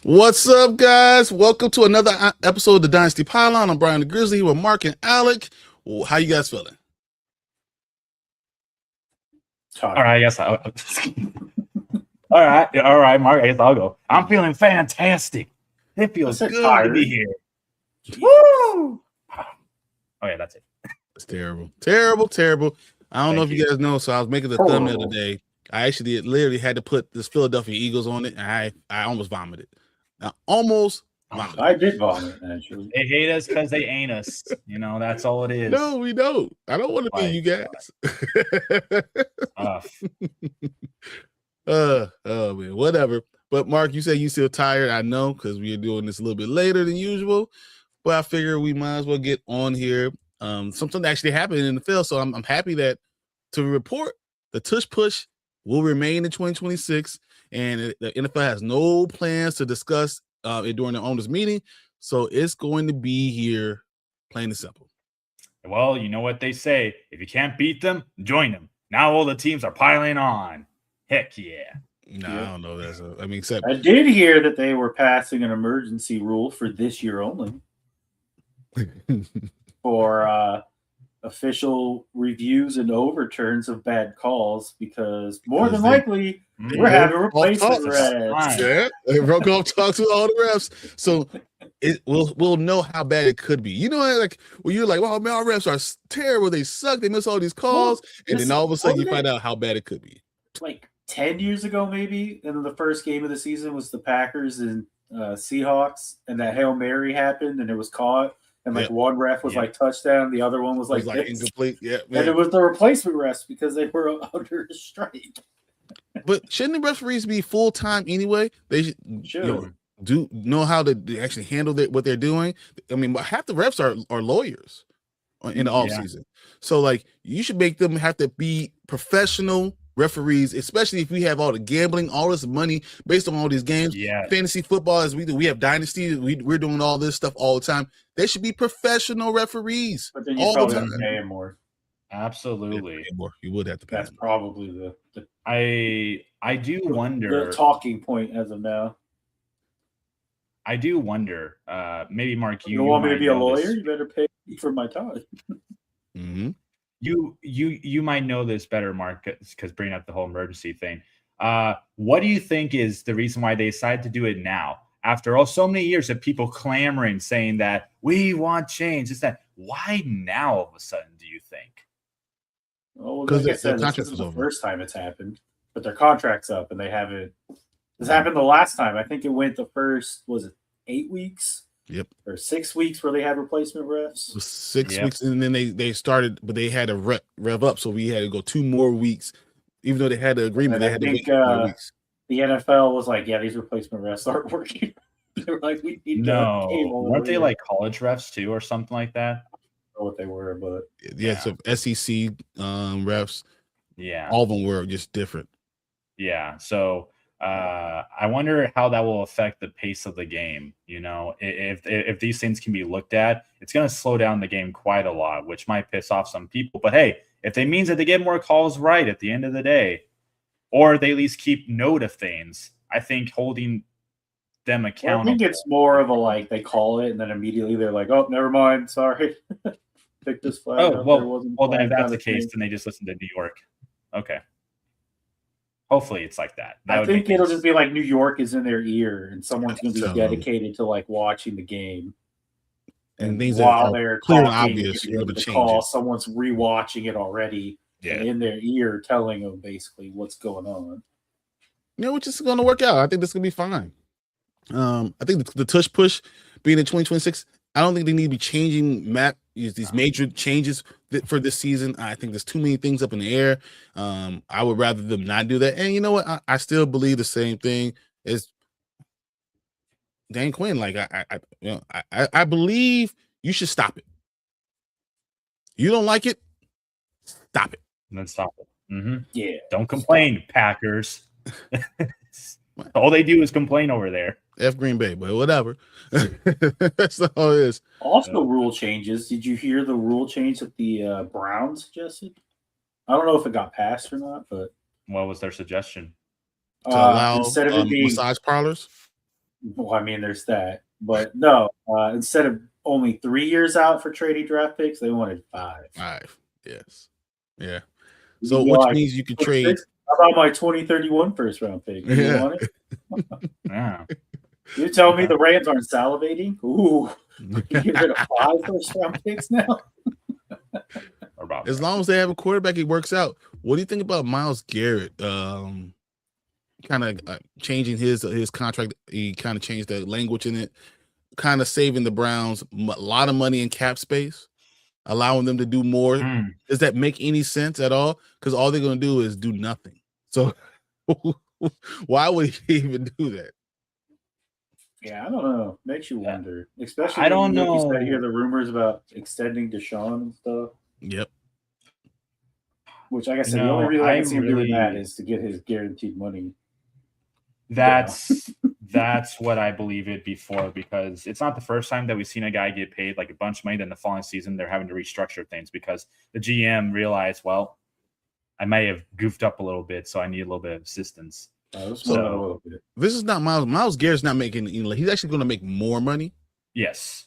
What's up, guys? Welcome to another episode of the Dynasty Pylon. I'm Brian the Grizzly with Mark and Alec. How you guys feeling? All right, I guess I'll all right, Mark. I guess I'll go. I'm feeling fantastic. It feels good to be here. Woo! Oh yeah, that's it. It's terrible. I don't know if you guys know, so I was making the thumbnail today. I actually literally had to put this Philadelphia Eagles on it, and I almost vomited. I did vomit, actually. They hate us because they ain't us. You know, that's all it is. No, we don't. I don't want to be you guys. Oh man, whatever. But Mark, you say you still tired. I know because we are doing this a little bit later than usual. But I figure we might as well get on here. Something actually happened in the field, so I'm happy that to report the Tush Push will remain in 2026, and the NFL has no plans to discuss it during the owners' meeting, so it's going to be here, plain and simple. Well, you know what they say: if you can't beat them, join them. Now all the teams are piling on. Heck yeah! No, I don't know that. I mean, except I did hear that they were passing an emergency rule for this year only for official reviews and overturns of bad calls, because more than likely we're having replacement refs. Yeah, Broncos talks with all the refs, so we'll know how bad it could be. You know, like when you're like, "Wow, man, our refs are terrible. They suck. They miss all these calls," and then all of a sudden you find out how bad it could be. Like 10 years ago, maybe, and the first game of the season was the Packers and Seahawks, and that Hail Mary happened, and it was caught. And like one ref was like touchdown, the other one was like incomplete. Yeah, man. And it was the replacement refs because they were under a strike. But shouldn't the referees be full time anyway? They should do know how to actually handle what they're doing. I mean, half the refs are lawyers in the off season, so like you should make them have to be professional referees, especially if we have all the gambling, all this money based on all these games. Fantasy football, as we do, we have Dynasty. We're doing all this stuff all the time. They should be professional referees. But then you probably have to pay them more. Absolutely, you would have to pay. That's probably the I do wonder the talking point as of now. I do wonder. Maybe Mark, you want me to be a lawyer? You better pay me for my time. Mm-hmm. You might know this better, Mark, because bringing up the whole emergency thing. What do you think is the reason why they decided to do it now? After all, so many years of people clamoring, saying that we want change. Is that why now? All of a sudden, do you think? Well, like I said, this isn't the first time it's happened, but their contract's up, and they haven't. This happened the last time. I think it went the first. Was it 8 weeks? Yep. Or 6 weeks where they had replacement refs. 6 weeks, and then they started, but they had to rev up, so we had to go 2 more weeks. Even though they had the agreement, they had to wait 2 more weeks. The NFL was like, "Yeah, these replacement refs aren't working." They were like, "We need weren't they like college refs too, or something like that?" know what they were, but So SEC refs, yeah, all of them were just different. Yeah. So I wonder how that will affect the pace of the game. You know, if these things can be looked at, it's going to slow down the game quite a lot, which might piss off some people. But hey, if it means that they get more calls right at the end of the day, or they at least keep note of things, I think holding them accountable. I think it's more of a like they call it and then immediately they're like, oh, never mind, sorry. Pick this flag. Oh, well, then if that's the case, then they just listen to New York. Okay. Hopefully it's like that. I think it'll just be like New York is in their ear and someone's going to be dedicated to like watching the game. And things while they're clear talking, and obvious, the call, someone's rewatching it already and in their ear telling them basically what's going on. Which is going to work out. I think this is going to be fine. I think the tush push being in 2026, I don't think they need to be changing these major changes for this season. I think there's too many things up in the air. I would rather them not do that. And you know what? I still believe the same thing as Dan Quinn. Like I believe you should stop it. You don't like it? Stop it. Then stop it. Mm-hmm. Yeah. Don't complain, Packers. All they do is complain over there. F Green Bay, but whatever. That's all it is. Also, rule changes. Did you hear the rule change that the Browns suggested? I don't know if it got passed or not, but what was their suggestion? To allow instead of it being massage parlors. Well, I mean, there's that, but no. Instead of only 3 years out for trading draft picks, they wanted 5. 5, yes, yeah. So which means you could trade. How about my 2031 first round pick? You want it? Yeah. You tell me the Rams aren't salivating? Ooh, you get rid of 5 first round picks now? As long as they have a quarterback, it works out. What do you think about Myles Garrett? Kind of changing his contract. He kind of changed the language in it, kind of saving the Browns a lot of money in cap space, allowing them to do more. Does that make any sense at all? Because all they're going to do is do nothing. So why would he even do that? Yeah, I don't know. Makes you wonder. Especially I don't know. You hear the rumors about extending Deshaun and stuff. Yep. Which, like I said, the only reason I can see him doing that is to get his guaranteed money. That's what I believe it before, because it's not the first time that we've seen a guy get paid like a bunch of money. Then the following season, they're having to restructure things because the GM realized, well, I may have goofed up a little bit, so I need a little bit of assistance. This is not Myles. Myles Garrett's not making. He's actually going to make more money. Yes.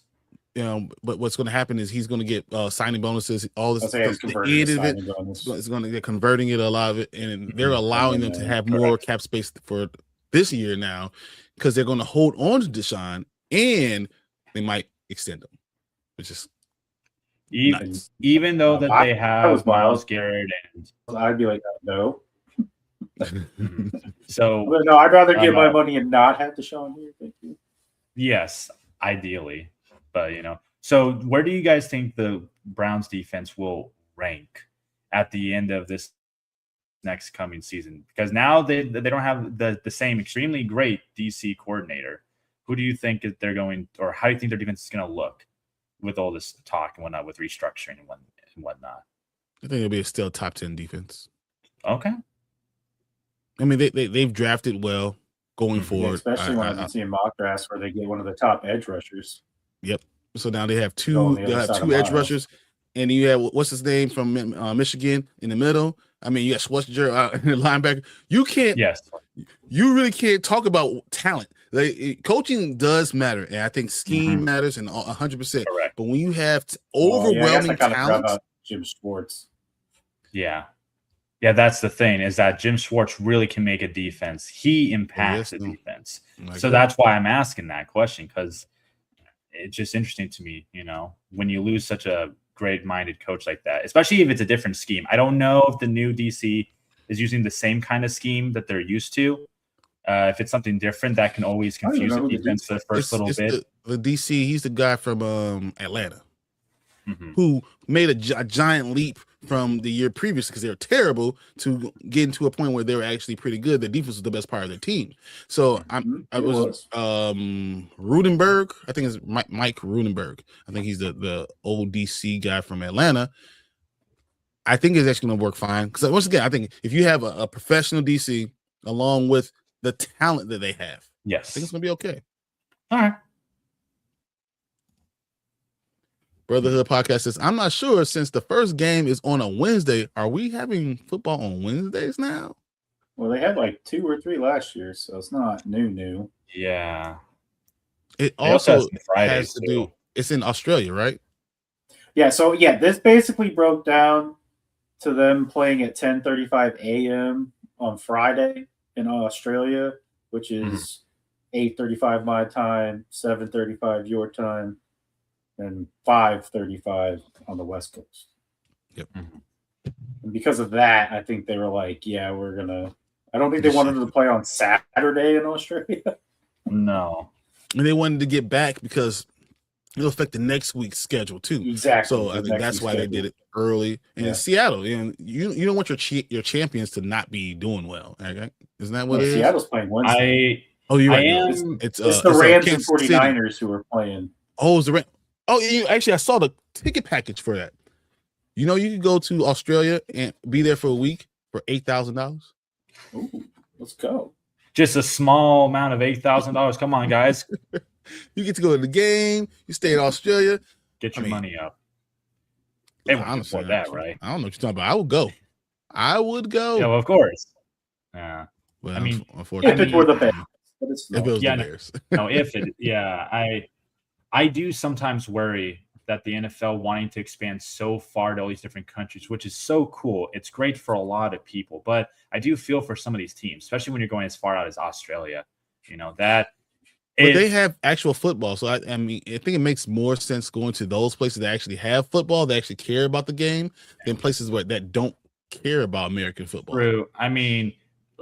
But what's going to happen is he's going to get signing bonuses. All this stuff. It's going to get converting it, a lot of it, and they're allowing them to have more cap space for this year now because they're going to hold on to Deshaun and they might extend him, which is even though that they have Myles Garrett, and I'd be like, no. So no, I'd rather get my money and not have Deshaun here. Thank you. Yes, ideally. But so where do you guys think the Browns defense will rank at the end of this next coming season? Because now they don't have the same extremely great DC coordinator. Who do you think they're going, or how do you think their defense is going to look with all this talk and whatnot, with restructuring and whatnot? I think it'll be a still top 10 defense. Okay. I mean, they've drafted well going forward. Especially when I've been seeing mock drafts where they get one of the top edge rushers. Yep. So now they have two edge rushers, and you have what's his name from Michigan in the middle. I mean, you got Schwarzenegger in the linebacker. You can't. Yes. You really can't talk about talent. Like, coaching does matter, and I think scheme matters, and 100%. Correct. But when you have overwhelming talent, Jim Schwartz. Yeah. Yeah, that's the thing, is that Jim Schwartz really can make a defense. He impacts the defense. So that's why I'm asking that question, because it's just interesting to me, when you lose such a great-minded coach like that, especially if it's a different scheme. I don't know if the new DC is using the same kind of scheme that they're used to. If it's something different, that can always confuse the defense for the first little bit. The DC, he's the guy from Atlanta who made a giant leap from the year previous because they were terrible to getting to a point where they were actually pretty good. The defense was the best part of their team. So I was Rudenberg. I think it's Mike Rudenberg. I think he's the old DC guy from Atlanta. I think it's actually going to work fine because once again, I think if you have a professional DC along with the talent that they have, yes, I think it's going to be okay. All right. Brotherhood Podcast says, I'm not sure since the first game is on a Wednesday. Are we having football on Wednesdays now? Well, they had like 2 or 3 last year, so it's not new. Yeah. It also has to do, it's in Australia, right? Yeah, so this basically broke down to them playing at 10:35 a.m. on Friday in Australia, which is 8:35 my time, 7:35 your time, and 5:35 on the West Coast. Yep. And because of that, I think they were like, yeah, we're going to – I don't think they wanted to play on Saturday in Australia. No. And they wanted to get back because it'll affect the next week's schedule too. Exactly. So I think that's why they did it early. And in Seattle, you don't want your champions to not be doing well. Okay? Isn't that what it is? Seattle's playing Wednesday. You're right. It's the Rams and 49ers who are playing. Oh, it's the Rams. Oh, actually, I saw the ticket package for that. You could go to Australia and be there for a week for $8,000. Ooh, let's go. Just a small amount of $8,000. Come on, guys. You get to go to the game. You stay in Australia. Get your money up. They won't afford that, right? I don't know what you're talking about. I would go. Yeah, well, of course. Yeah. Well, I mean, unfortunately, if it were the Bears. But it's if it was the Bears. No, if it, I do sometimes worry that the NFL wanting to expand so far to all these different countries, which is so cool. It's great for a lot of people, but I do feel for some of these teams, especially when you're going as far out as Australia, that. But they have actual football. So, I think it makes more sense going to those places that actually have football, that actually care about the game, than places that don't care about American football. True. I mean,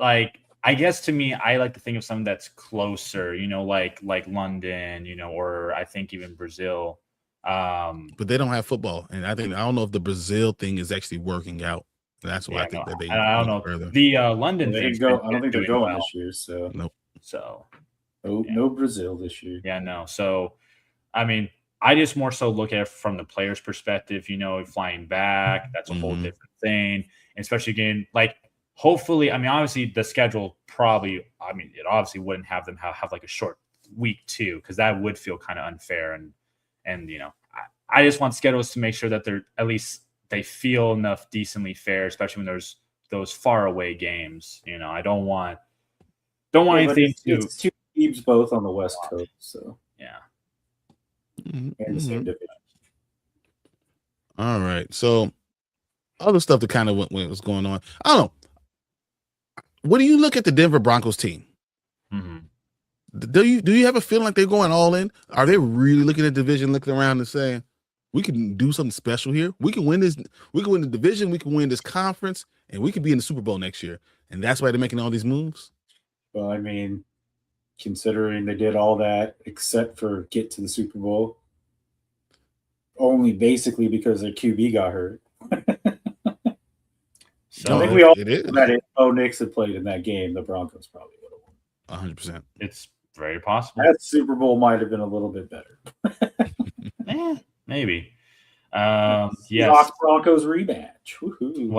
I guess to me, I like to think of something that's closer, like London, or I think even Brazil. But they don't have football. And I don't know if the Brazil thing is actually working out. That's why I think that they. I don't know. Further. The London thing. I don't think they're going this year. So nope. So. No Brazil this year. Yeah, no. So, I mean, I just more so look at it from the player's perspective, flying back. That's a whole different thing. And especially again, hopefully, obviously the schedule probably, it obviously wouldn't have them have like a short week too, because that would feel kind of unfair. And I just want schedules to make sure that they're at least they feel enough decently fair, especially when there's those far away games. I don't want anything to. It's 2 teams both on the West Coast, so yeah. And the same division. All right, so other stuff that kind of was going on. I don't know. What do you look at the Denver Broncos team? Do you have a feeling like they're going all in? Are they really looking at the division, looking around and saying, we can do something special here? We can win this. We can win the division. We can win this conference, and we could be in the Super Bowl next year. And that's why they're making all these moves. Well, considering they did all that except for get to the Super Bowl, only basically because their QB got hurt. So I think we all know that if Bo Nix had played in that game, the Broncos probably would have won. 100%. It's very possible. That Super Bowl might have been a little bit better. Maybe. Yes. Broncos rematch. Woo-hoo.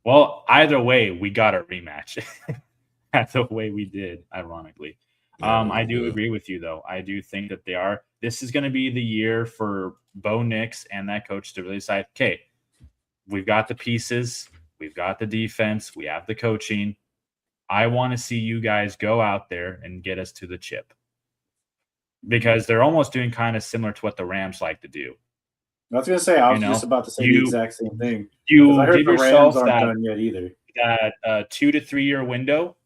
Well, either way, we got a rematch. That's the way we did, ironically. I do agree with you, though. I do think that this is going to be the year for Bo Nix and that coach to really decide, okay, we've got the pieces, we've got the defense, we have the coaching. I want to see you guys go out there and get us to the chip. Because they're almost doing kind of similar to what the Rams like to do. I was going to say, I was just about to say the exact same thing. I heard the Rams aren't done yet either. That 2 to 3 year window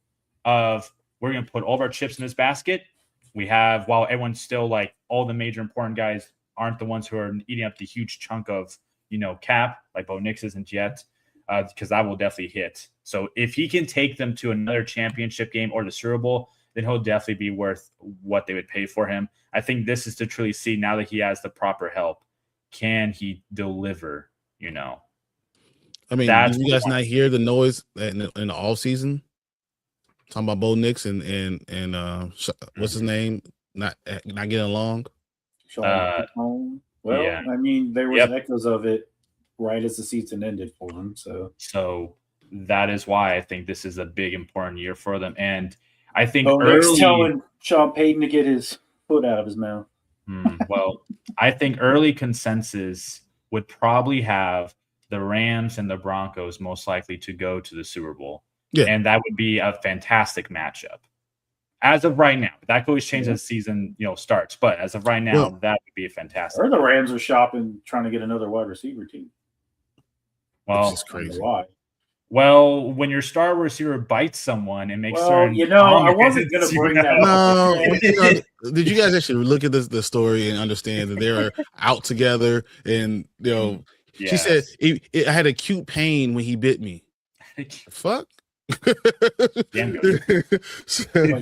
of we're going to put all of our chips in this basket. We have, while everyone's still all the major important guys aren't the ones who are eating up the huge chunk of, cap, like Bo Nix isn't yet, because that will definitely hit. So if he can take them to another championship game or the Super Bowl, then he'll definitely be worth what they would pay for him. I think this is to truly see now that he has the proper help. Can he deliver, you know. I mean, That's did you guys not hear the noise in the off season? Talking about Bo Nix and what's his name? Not getting along. Well, yeah. I mean, there was echoes of it right as the season ended for him. So that is why I think this is a big important year for them. And I think Nick's telling Sean Payton to get his foot out of his mouth. Well, I think early consensus would probably have the Rams and the Broncos most likely to go to the Super Bowl. Yeah. And that would be a fantastic matchup. As of right now, that could always change as the season, starts. But as of right now, that would be a fantastic. Or the Rams are shopping, trying to get another wide receiver team. Well, it's crazy. Why? Well, when your star receiver bites someone and makes certain, I wasn't going to bring that up. No, did you guys actually look at the story and understand that they are out together? And she said, "I had acute pain when he bit me." Fuck. Like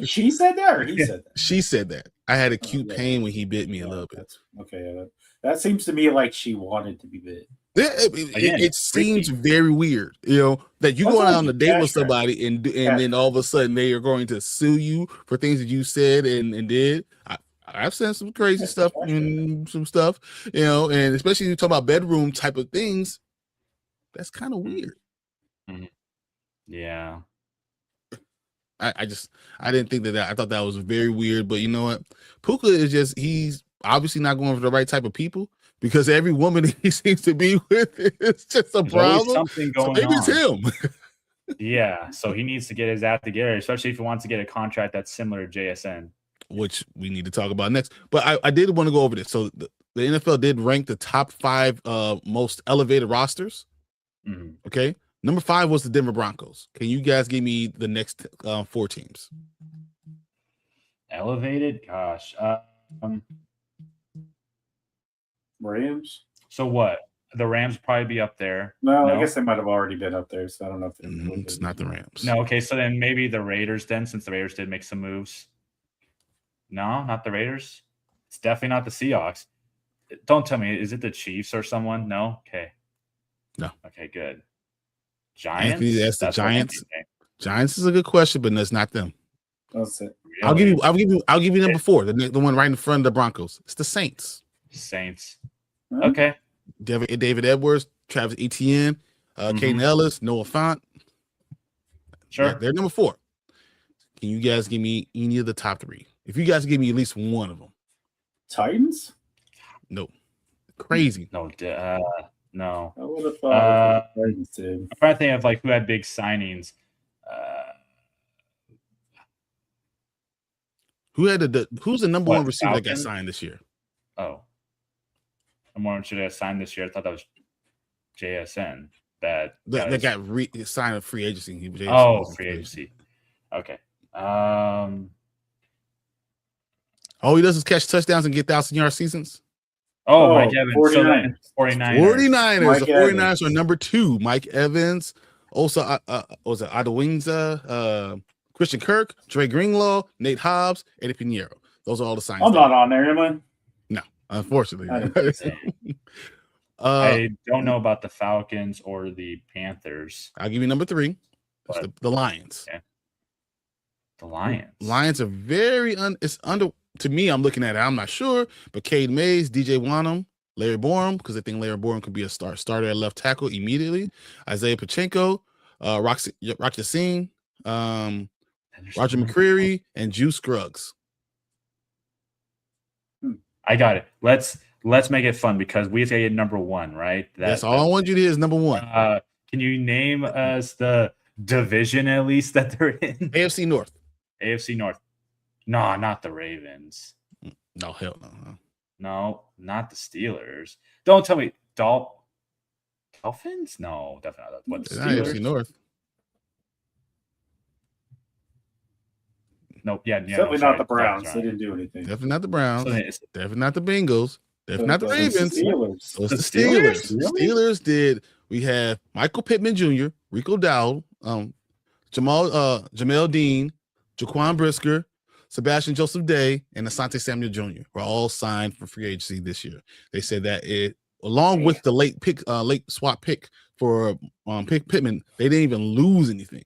she said that, or he said that? She said that. I had acute pain when he bit me a little bit. Okay, that seems to me like she wanted to be bit. It seems very weird, that you go out on a date with somebody and then all of a sudden they are going to sue you for things that you said and did. I've said some crazy stuff and some stuff, and especially you talk about bedroom type of things. That's kind of weird. Mm-hmm. Yeah. I didn't think that. I thought that was very weird, but you know what? Puka is he's obviously not going for the right type of people. Because every woman he seems to be with is just a problem. Something going maybe it's him. Yeah, so he needs to get his act together, especially if he wants to get a contract that's similar to JSN. Which we need to talk about next. But I did want to go over this. So the NFL did rank the top 5 most elevated rosters. Mm-hmm. Okay. Number 5 was the Denver Broncos. Can you guys give me the next 4 teams? Elevated? Gosh. Rams. So what? The Rams probably be up there. No, I guess they might have already been up there. So I don't know if it's not the Rams. No, okay. So then maybe the Raiders. Then, since the Raiders did make some moves. No, not the Raiders. It's definitely not the Seahawks. Don't tell me. Is it the Chiefs or someone? No. Okay. No. Okay. Good. Giants. That's the Giants. Giants is a good question, but that's not them. That's it. Really? I'll give you number 4. The one right in front of the Broncos. It's the Saints. Okay. David Edwards, Travis Etienne, Caden Ellis, Noah Fant. Sure. They're number 4. Can you guys give me any of the top 3? If you guys give me at least one of them. Titans? No. Crazy. No. No. I would have thought Titans did. I'm trying to think of who had big signings. Who's the number 1 receiver that got signed this year? Oh. Number 1 should have signed this year. I thought that was JSN. That got signed a free agency. Free agency. Okay. All he does is catch touchdowns and get 1,000-yard seasons. Mike Evans. 49ers. 49ers. The 49ers are number 2. Mike Evans. Also, was it Adewinza, Christian Kirk, Dre Greenlaw, Nate Hobbs, Eddie Pinheiro. Those are all the signs. I'm not on there, am I? No, unfortunately. I don't know about the Falcons or the Panthers. I'll give you number 3. The Lions. Okay. The Lions. Lions are very it's under. To me, I'm looking at it. I'm not sure, but Cade Mays, DJ Wanham, Larry Borum, because I think Larry Borum could be a starter at left tackle immediately. Isaiah Pachenko, Rocky Singh, Roger McCreary, and Juice Scruggs. I got it. Let's make it fun because we have to get number 1, right? That's all I want you to do is number 1. Can you name us the division at least that they're in? AFC North. AFC North. No, not the Ravens. No, hell no. No, not the Steelers. Don't tell me Dolphins? No, definitely not. What, the Steelers? AFC North. Nope. Yeah. Definitely not the Browns. Right. They didn't do anything. Definitely not the Browns. Definitely not the Bengals. Definitely not the Ravens. Steelers. It's the Steelers. Really? Steelers did. We have Michael Pittman Jr., Rico Dowdle, Jamel Dean, Jaquan Brisker, Sebastian Joseph Day, and Asante Samuel Jr. were all signed for free agency this year. They said that along with the late swap pick for Pittman, they didn't even lose anything.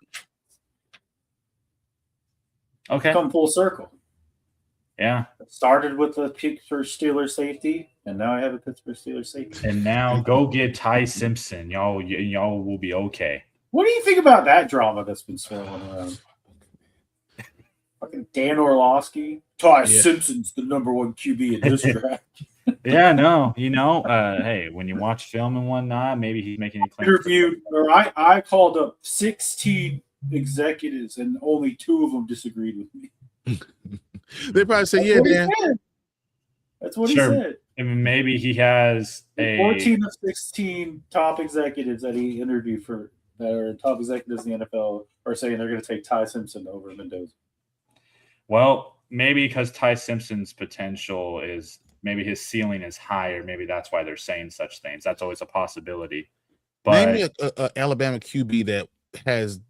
Okay. Come full circle. Yeah. It started with the Pittsburgh Steelers safety, and now I have a Pittsburgh Steelers safety. And now go get Ty Simpson. Y'all will be okay. What do you think about that drama that's been swirling around? Fucking Dan Orlovsky. Ty Simpson's the #1 QB in this draft. Yeah, no, hey, when you watch film and whatnot, maybe he's making a claim. Interviewed, or I called up 16 executives, and only 2 of them disagreed with me. They probably said, "Yeah, Dan." That's what he said. I mean, maybe he has 14 of 16 top executives that he interviewed for that are top executives in the NFL are saying they're going to take Ty Simpson over Mendoza. Well, maybe because Ty Simpson's potential is maybe his ceiling is higher. Maybe that's why they're saying such things. That's always a possibility. But name me a Alabama QB that has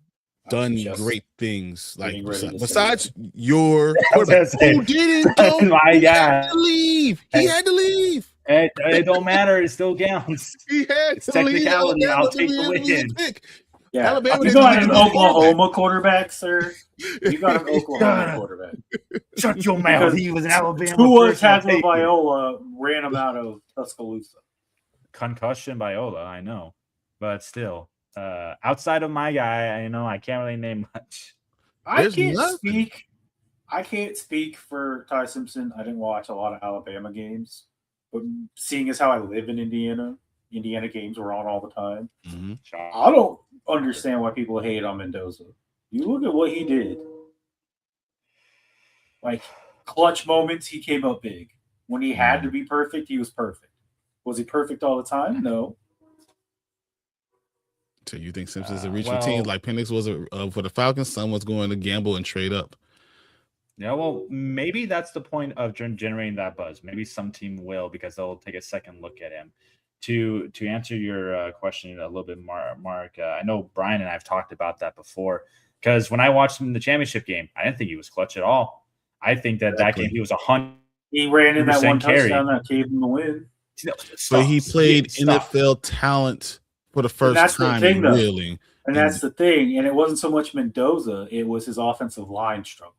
done great things, like besides your quarterback who didn't go. My God, had to leave. He had to leave. It don't matter. It still counts. He had to technicality. leave. I'll take the win. Yeah, Alabama you got an Oklahoma quarterback, sir. You got an Oklahoma quarterback. Shut your mouth. He was an Alabama. Tua Tagovailoa ran him out of Tuscaloosa. Concussion Viola, I know, but still. Outside of my guy, I can't really name much. I can't speak for Ty Simpson. I didn't watch a lot of Alabama games, but seeing as how I live in Indiana games were on all the time. Mm-hmm. I don't understand why people hate on Mendoza. You look at what he did. Like clutch moments, he came up big. When he had to be perfect, he was perfect. Was he perfect all the time? No. So you think Simpson's a reach for teams like Penix was for the Falcons? Someone's going to gamble and trade up. Yeah, well, maybe that's the point of generating that buzz. Maybe some team will because they'll take a second look at him. To answer your question a little bit, Mark, I know Brian and I have talked about that before because when I watched him in the championship game, I didn't think he was clutch at all. I think that game he was 100%. He ran in that one touchdown that gave him the win. But he played NFL talent for the first time, really. And that's the thing. And it wasn't so much Mendoza; it was his offensive line struggle.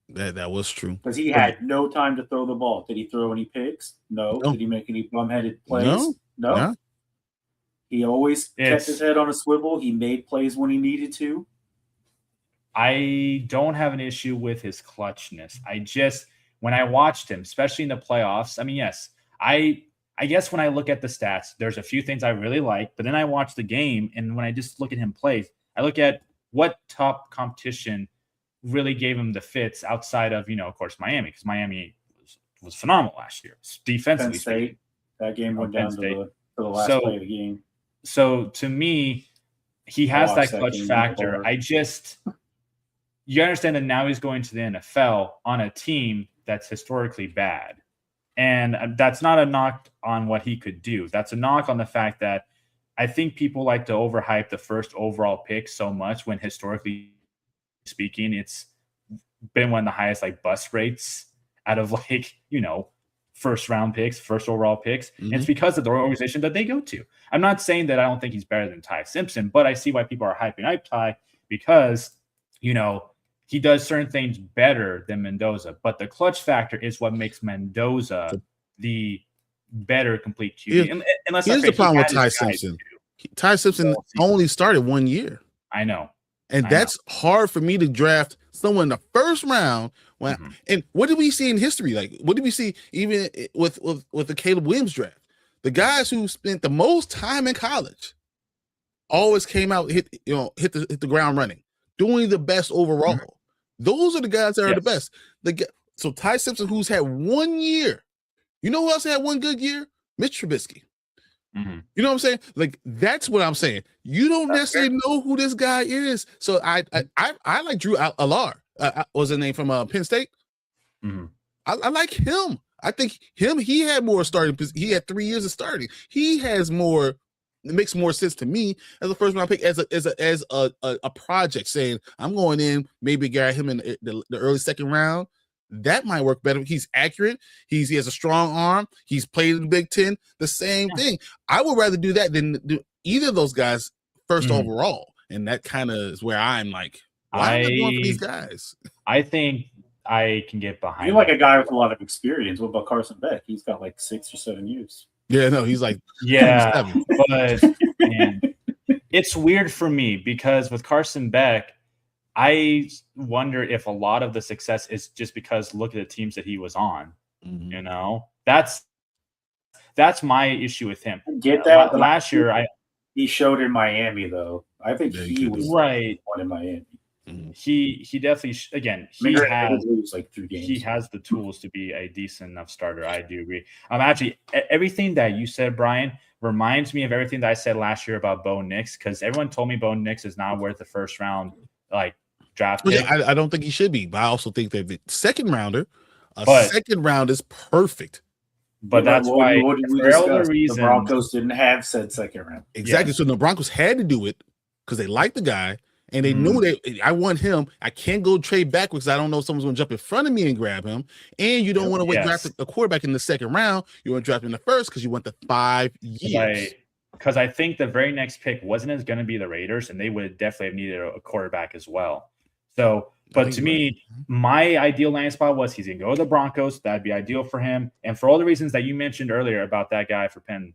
That was true because he had no time to throw the ball. Did he throw any picks? No. Did he make any bum-headed plays? No. Yeah. He always kept his head on a swivel. He made plays when he needed to. I don't have an issue with his clutchness. When I watched him, especially in the playoffs, I mean, yes, I guess when I look at the stats, there's a few things I really like, but then I watch the game, and when I just look at him play, I look at what top competition really gave him the fits outside of, of course, Miami, because Miami was phenomenal last year. Defensively speaking. That game went down to the last play of the game. So to me, he has that clutch factor. You understand that now he's going to the NFL on a team that's historically bad. And that's not a knock on what he could do. That's a knock on the fact that I think people like to overhype the first overall pick so much when historically speaking, it's been one of the highest bust rates out of first round picks, first overall picks. Mm-hmm. And it's because of the organization that they go to. I'm not saying that I don't think he's better than Ty Simpson, but I see why people are hyping up Ty because, he does certain things better than Mendoza, but the clutch factor is what makes Mendoza the better complete QB. Here's the problem with Ty Simpson. Ty Simpson only started 1 year. I know. And that's hard for me to draft someone in the first round. And what did we see in history? What did we see even with the Caleb Williams draft? The guys who spent the most time in college always came out hit the ground running, doing the best overall. Mm-hmm. Those are the guys that are the best. So Ty Simpson, who's had 1 year, you know who else had one good year? Mitch Trubisky. Mm-hmm. You know what I'm saying? That's what I'm saying. You don't necessarily know who this guy is. So I like Drew Allar. Was his name from Penn State? Mm-hmm. I like him. I think he had more starting. He had 3 years of starting. He has more. It makes more sense to me as a first round pick, as a project, saying I'm going in, maybe get him in the early second round, that might work better. He's accurate. He has a strong arm. He's played in the Big Ten. The same thing. I would rather do that than do either of those guys first overall. And that kind of is where I'm like, why am I going for these guys? I think I can get behind. You're like a guy with a lot of experience. What about Carson Beck? He's got like 6 or 7 years. Yeah, no, he's like but man, it's weird for me because with Carson Beck, I wonder if a lot of the success is just because look at the teams that he was on. You know, that's my issue with him. Get that last year? He showed in Miami though. I think he was right one in Miami. He definitely has like 3 games. He has the tools to be a decent enough starter. I do agree. Actually, everything that you said, Brian, reminds me of everything that I said last year about Bo Nix, because everyone told me Bo Nix is not worth the first round draft pick. Yeah, I don't think he should be, but I also think that the second round is perfect. But that's why for all the reasons the Broncos didn't have said second round. Exactly. Yes. So the Broncos had to do it because they liked the guy. And they knew I want him. I can't go trade back because I don't know if someone's going to jump in front of me and grab him. And you don't want to wait draft a quarterback in the second round. You want to draft in the first because you want the 5 years. Because I think the very next pick wasn't as going to be the Raiders, and they would definitely have needed a quarterback as well. So, but to me, my ideal landing spot was he's going to go to the Broncos. That'd be ideal for him. And for all the reasons that you mentioned earlier about that guy for Penn,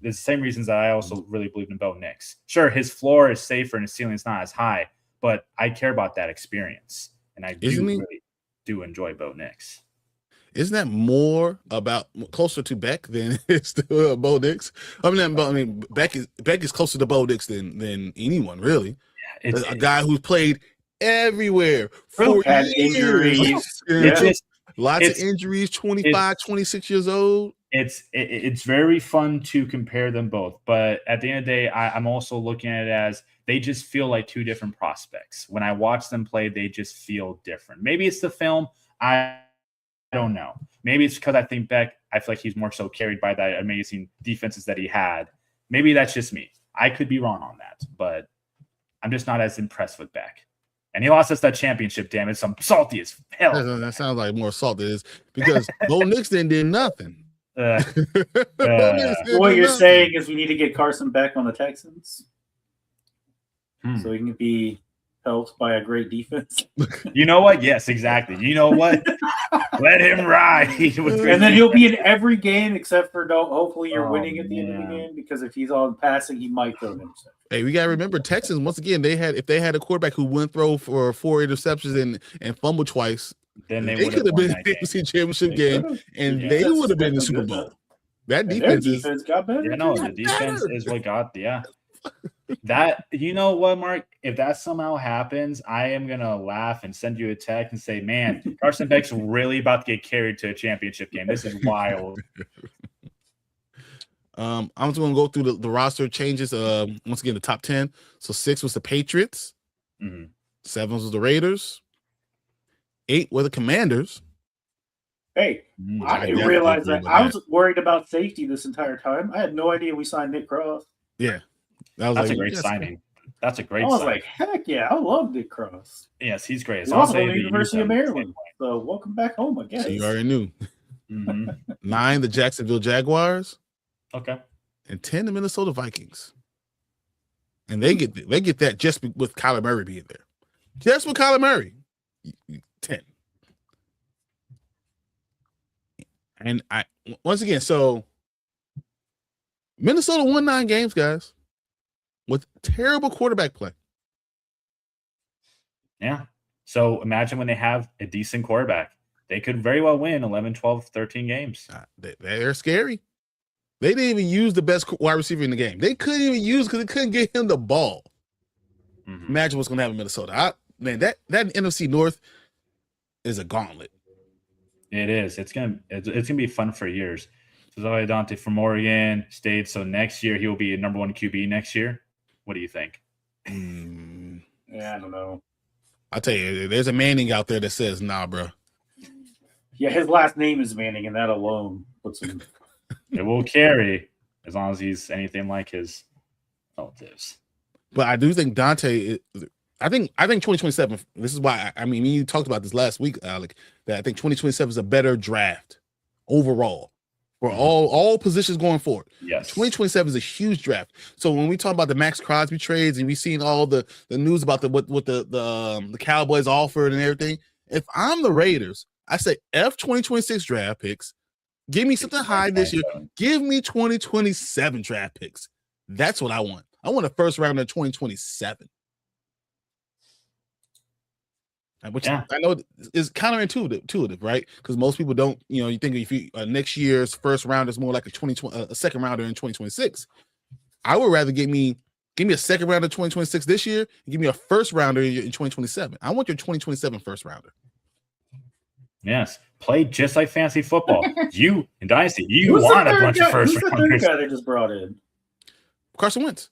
the same reasons that I also really believe in Bo Nix. Sure, his floor is safer and his ceiling is not as high, but I care about that experience, and I really do enjoy Bo Nix. Isn't that more about closer to Beck than it's to Bo Nix? I mean, Beck is closer to Bo Nix than anyone really. Yeah, a guy who's played everywhere for injuries. Lots of injuries. 25, 26 years old. It's very fun to compare them both, but at the end of the day, I'm also looking at it as they just feel like 2 different prospects. When I watch them play, they just feel different. Maybe it's the film. I don't know. Maybe it's because I think Beck, I feel like he's more so carried by that amazing defenses that he had. Maybe that's just me. I could be wrong on that, but I'm just not as impressed with Beck. And he lost us that championship, damn it. So I'm salty as hell. That sounds like more salt than it is because Bo Nix did nothing. What you're saying is we need to get Carson Beck on the Texans so he can be helped by a great defense. You know what? Yes, exactly. You know what? Let him ride. And then he'll be in every game except for hopefully you're winning at the end of the game, because if he's on passing, he might throw an interception. Hey, we gotta remember Texans once again. If they had a quarterback who wouldn't throw for 4 interceptions and fumble twice, then they could have been in the AFC Championship game, and they would have been in the Super Bowl. That defense got better. Yeah, no, the defense is what got. Yeah, that you know what, Mark? If that somehow happens, I am gonna laugh and send you a text and say, "Man, Carson Beck's really about to get carried to a championship game. This is wild." I'm just gonna go through the roster changes. Once again, the top 10. So 6 was the Patriots. 7 was the Raiders. 8 were the Commanders. Hey, I didn't realize that. I was worried about safety this entire time. I had no idea we signed Nick Cross. Yeah, that's a great signing. That's a great signing. I was like, heck yeah, I love Nick Cross. Yes, he's great. He's also from the University of Maryland. So welcome back home, I guess. So you already knew. 9, the Jacksonville Jaguars. Okay. And 10, the Minnesota Vikings. And they get that just with Kyler Murray being there. Just with Kyler Murray. 10. And once again, so Minnesota won 9 games, guys, with terrible quarterback play. Yeah. So imagine when they have a decent quarterback. They could very well win 11, 12, 13 games. They're scary. They didn't even use the best wide receiver in the game. They couldn't even use because they couldn't get him the ball. Imagine what's going to happen in Minnesota. That NFC North is a gauntlet. It is. It's gonna be fun for years. So Dante from Oregon State. So next year he will be a number 1 QB next year. What do you think? Yeah, I don't know. I'll tell you, there's a Manning out there that says, nah, bro. Yeah, his last name is Manning, and that alone puts him. It will carry as long as he's anything like his relatives. But I do think Dante I think 2027. This is why I mean you talked about this last week, Alec. That I think 2027 is a better draft overall for all positions going forward. Yes, 2027 is a huge draft. So when we talk about the Maxx Crosby trades and we seen all the news about what the Cowboys offered and everything, if I'm the Raiders, I say F 2026 draft picks. Give me something high this year. Give me 2027 draft picks. That's what I want. I want a first round in 2027. Which I know is counterintuitive, right? Because most people don't, you think if you next year's first round is more like a second rounder in 2026. I would rather give me a second rounder in 2026 this year and give me a first rounder in 2027. I want your 2027 first rounder. Yes, play just like fantasy football. You in Dynasty, you want a bunch of first rounders. Who's the third guy they just brought in? Carson Wentz.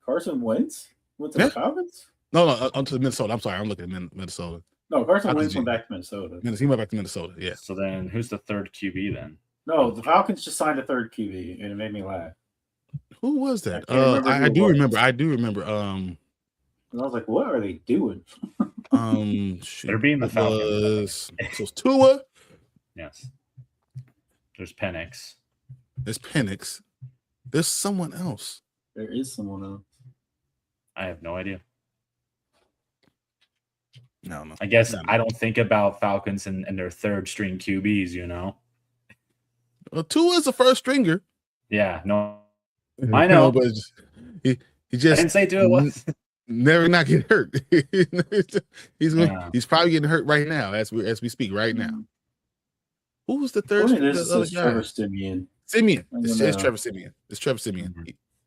Carson Wentz went to the Falcons? No, onto Minnesota. I'm sorry, I'm looking at Minnesota. No, Carson Wentz went back to Minnesota. He went back to Minnesota. Yeah. So then, who's the third QB then? No, the Falcons just signed a third QB, and it made me laugh. Who was that? I do remember. I was like, what are they doing? They're being the Falcons. So it's Tua. Yes. There's Penix. There's someone else. There is someone else. I have no idea. No. I guess I don't think about Falcons and their third string QBs, Well, Tua is a first stringer. Yeah, no. I know. But he just I didn't say Tua was. Never not get hurt. He's probably getting hurt right now as we speak right now. Who was the third? This is Trevor Siemian. It's Trevor Siemian. It's Trevor Siemian.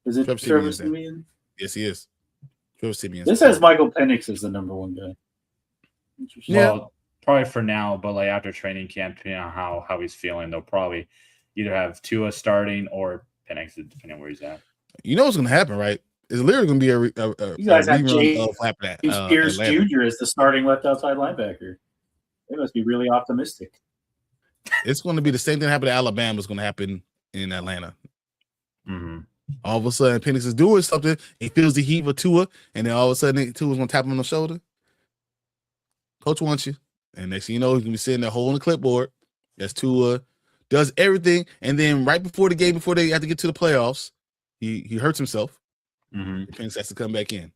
Is it Trevor Siemian? Yes, he is. Trevor Siemian. This has Michael Penix as the number one guy. Well, probably for now, but like after training camp, depending on how he's feeling, they'll probably either have Tua starting or Penix, depending on where he's at. You know what's going to happen, right? It's literally going to be you guys have James Pierce Jr. as the starting left outside linebacker. They must be really optimistic. It's going to be the same thing that happened to Alabama is going to happen in Atlanta. Mm-hmm. All of a sudden, Penix is doing something. He feels the heat of Tua, and then all of a sudden, Tua's going to tap him on the shoulder. Coach wants you. And next thing you know, he's going to be sitting there holding the clipboard. That's Tua. Does everything. And then right before the game, before they have to get to the playoffs, he hurts himself. Mm-hmm. Penix has to come back in.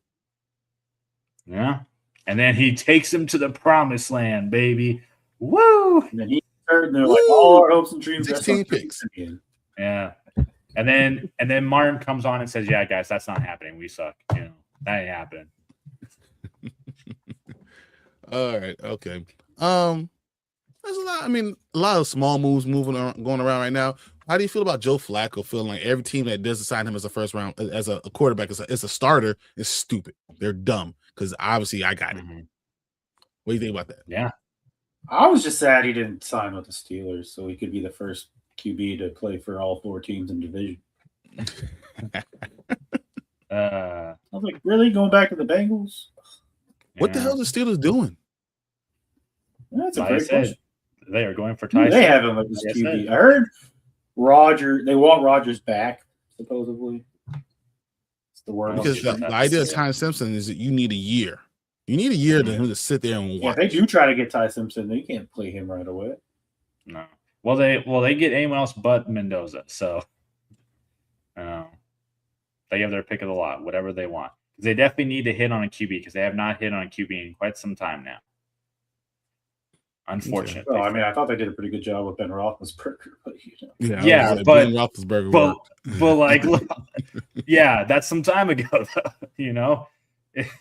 Yeah. And then he takes him to the promised land, baby. Woo! And then he's hurt, and they're like, all our hopes and dreams. 16 picks. Yeah. And then Martin comes on and says, yeah, guys, that's not happening. We suck. That ain't happening. All right. Okay. There's a lot of small moves going around right now. How do you feel about Joe Flacco feeling like every team that doesn't sign him as a first round, as a quarterback, as a starter, is stupid? They're dumb because obviously I got it. Mm-hmm. What do you think about that? Yeah. I was just sad he didn't sign with the Steelers so he could be the first QB to play for all four teams in division. I was like, really? Going back to the Bengals? What the hell are the Steelers doing? That's a great question. They are going for Tyson. They have him as QB. I heard they want Rodgers back, supposedly. It's the word. Because the idea of Ty Simpson is that you need a year. You need a year to him to sit there and watch. Yeah, if they do try to get Ty Simpson, they can't play him right away. No. Well, they get anyone else but Mendoza, so they have their pick of the lot, whatever they want. They definitely need to hit on a QB because they have not hit on a QB in quite some time now. Unfortunately. Well, I thought they did a pretty good job with Ben Roethlisberger, but but Ben Roethlisberger but like, look, yeah, that's some time ago, though.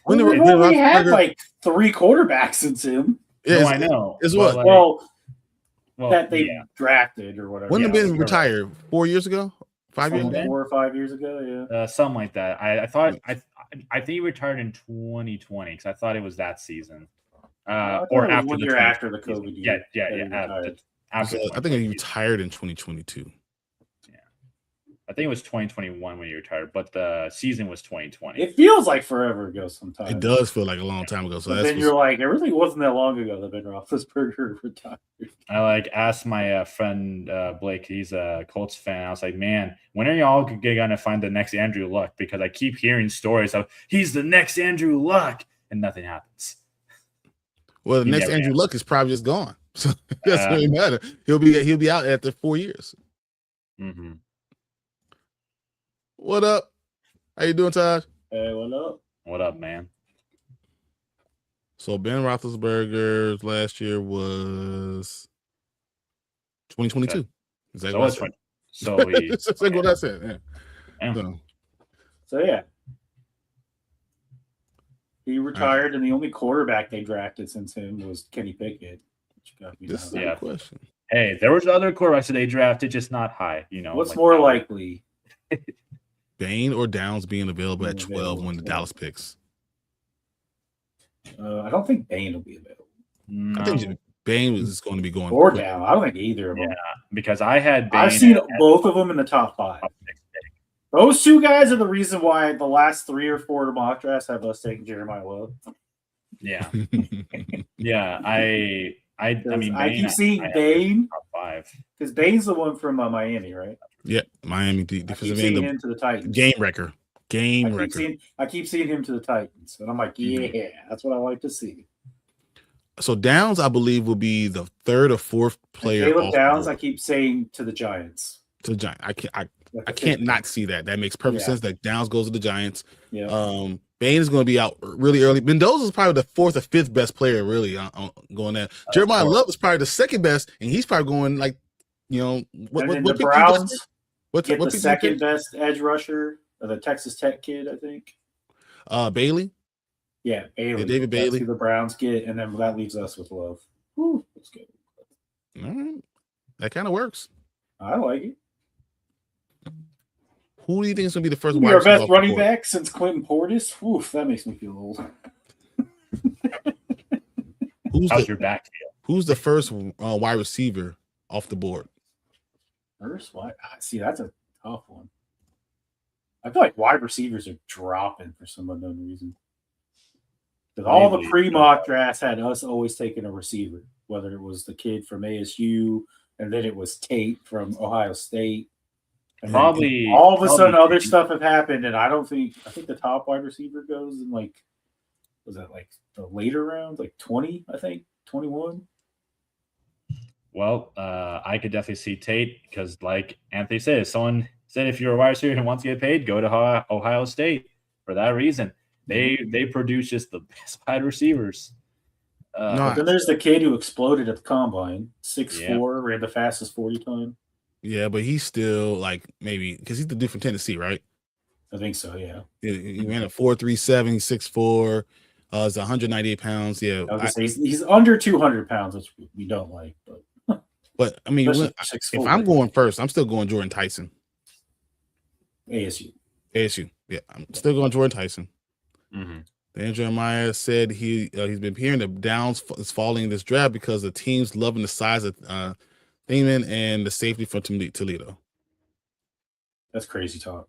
When they only had like three quarterbacks since him. Yeah, I know. Is what? Well, that they drafted or whatever. When did Ben retire? 4 years ago? 5 years ago? 4 or 5 years ago, yeah. Something like that. I thought I think he retired in 2020 because I thought it was that season. Or after 1 year after the COVID year. Yeah. After I think he retired in 2022. Yeah. I think it was 2021 when he retired, but the season was 2020. It feels like forever ago sometimes. It does feel like a long time ago. So but that's then you're like, it really wasn't that long ago that Ben Roethlisberger retired. I asked my friend Blake, he's a Colts fan. I was like, man, when are y'all gonna find the next Andrew Luck? Because I keep hearing stories of he's the next Andrew Luck, and nothing happens. Well, the next Andrew Luck is probably just gone. So it doesn't really matter. He'll be out after 4 years. Mm-hmm. What up? How you doing, Taj? Hey, what up? What up, man? So Ben Roethlisberger's last year was 2022. Okay. Is that so what I said? So he, that's like what I said. Yeah. So yeah. He retired, and the only quarterback they drafted since him was Kenny Pickett. This is a question. Hey, there was other quarterbacks that they drafted, just not high. What's more likely? Bain or Downs being available at 12 when the Dallas picks? I don't think Bain will be available. No. I think Bain is going to be going or down. I don't think either of them. Yeah, because I had Bain. I've seen both of them in the top 5. Those two guys are the reason why the last 3 or 4 mock drafts have us taking Jeremiah Love. Yeah, yeah. I mean, I keep seeing Bain top 5 because Bain's the one from Miami, right? Yeah, Miami defensive end him to the Titans. Game wrecker. I keep seeing him to the Titans, and I'm like, yeah, that's what I like to see. So Downs, I believe, will be the 3rd or 4th player. Caleb Downs, I keep saying to the Giants. To the Giants, I can't not see that. That makes perfect sense. That Downs goes to the Giants. Yeah. Bain is going to be out really early. Mendoza is probably the 4th or 5th best player, really, going there. Jeremiah Love is probably the 2nd best, and he's probably going what the Browns get the 2nd best edge rusher, or the Texas Tech kid, I think. Bailey. Yeah, Bailey. Yeah, David Bailey. That's who the Browns get, and then that leaves us with Love. Whew, that's good. All right. That kind of works. I like it. Who do you think is going to be the first Your best running back since Quentin Portis? Oof, that makes me feel old. How's your back feel? Who's the first wide receiver off the board? First wide? See, that's a tough one. I feel like wide receivers are dropping for some unknown reason. Because all the pre-mock drafts had us always taking a receiver, whether it was the kid from ASU, and then it was Tate from Ohio State. And probably all of a sudden other stuff have happened, and I think the top wide receiver goes in was that the later rounds, 20, I think, 21? Well, I could definitely see Tate because, like Anthony said, someone said if you're a wide receiver and wants to get paid, go to Ohio State for that reason. They produce just the best wide receivers. But then there's the kid who exploded at the combine, 6'4", ran the fastest 40 time. Yeah, but he's still maybe because he's the dude from Tennessee, right? I think so. Yeah. He ran a 4.37, 6'4", is 198 pounds. Yeah, he's under 200 pounds, which we don't like. But I mean, if I'm going first, I'm still going Jordan Tyson. ASU. Yeah, I'm still going Jordan Tyson. Mm-hmm. Dan Jeremiah said he's been hearing that Downs is falling in this draft because the team's loving the size of Thiemann and the safety from Toledo. That's crazy talk.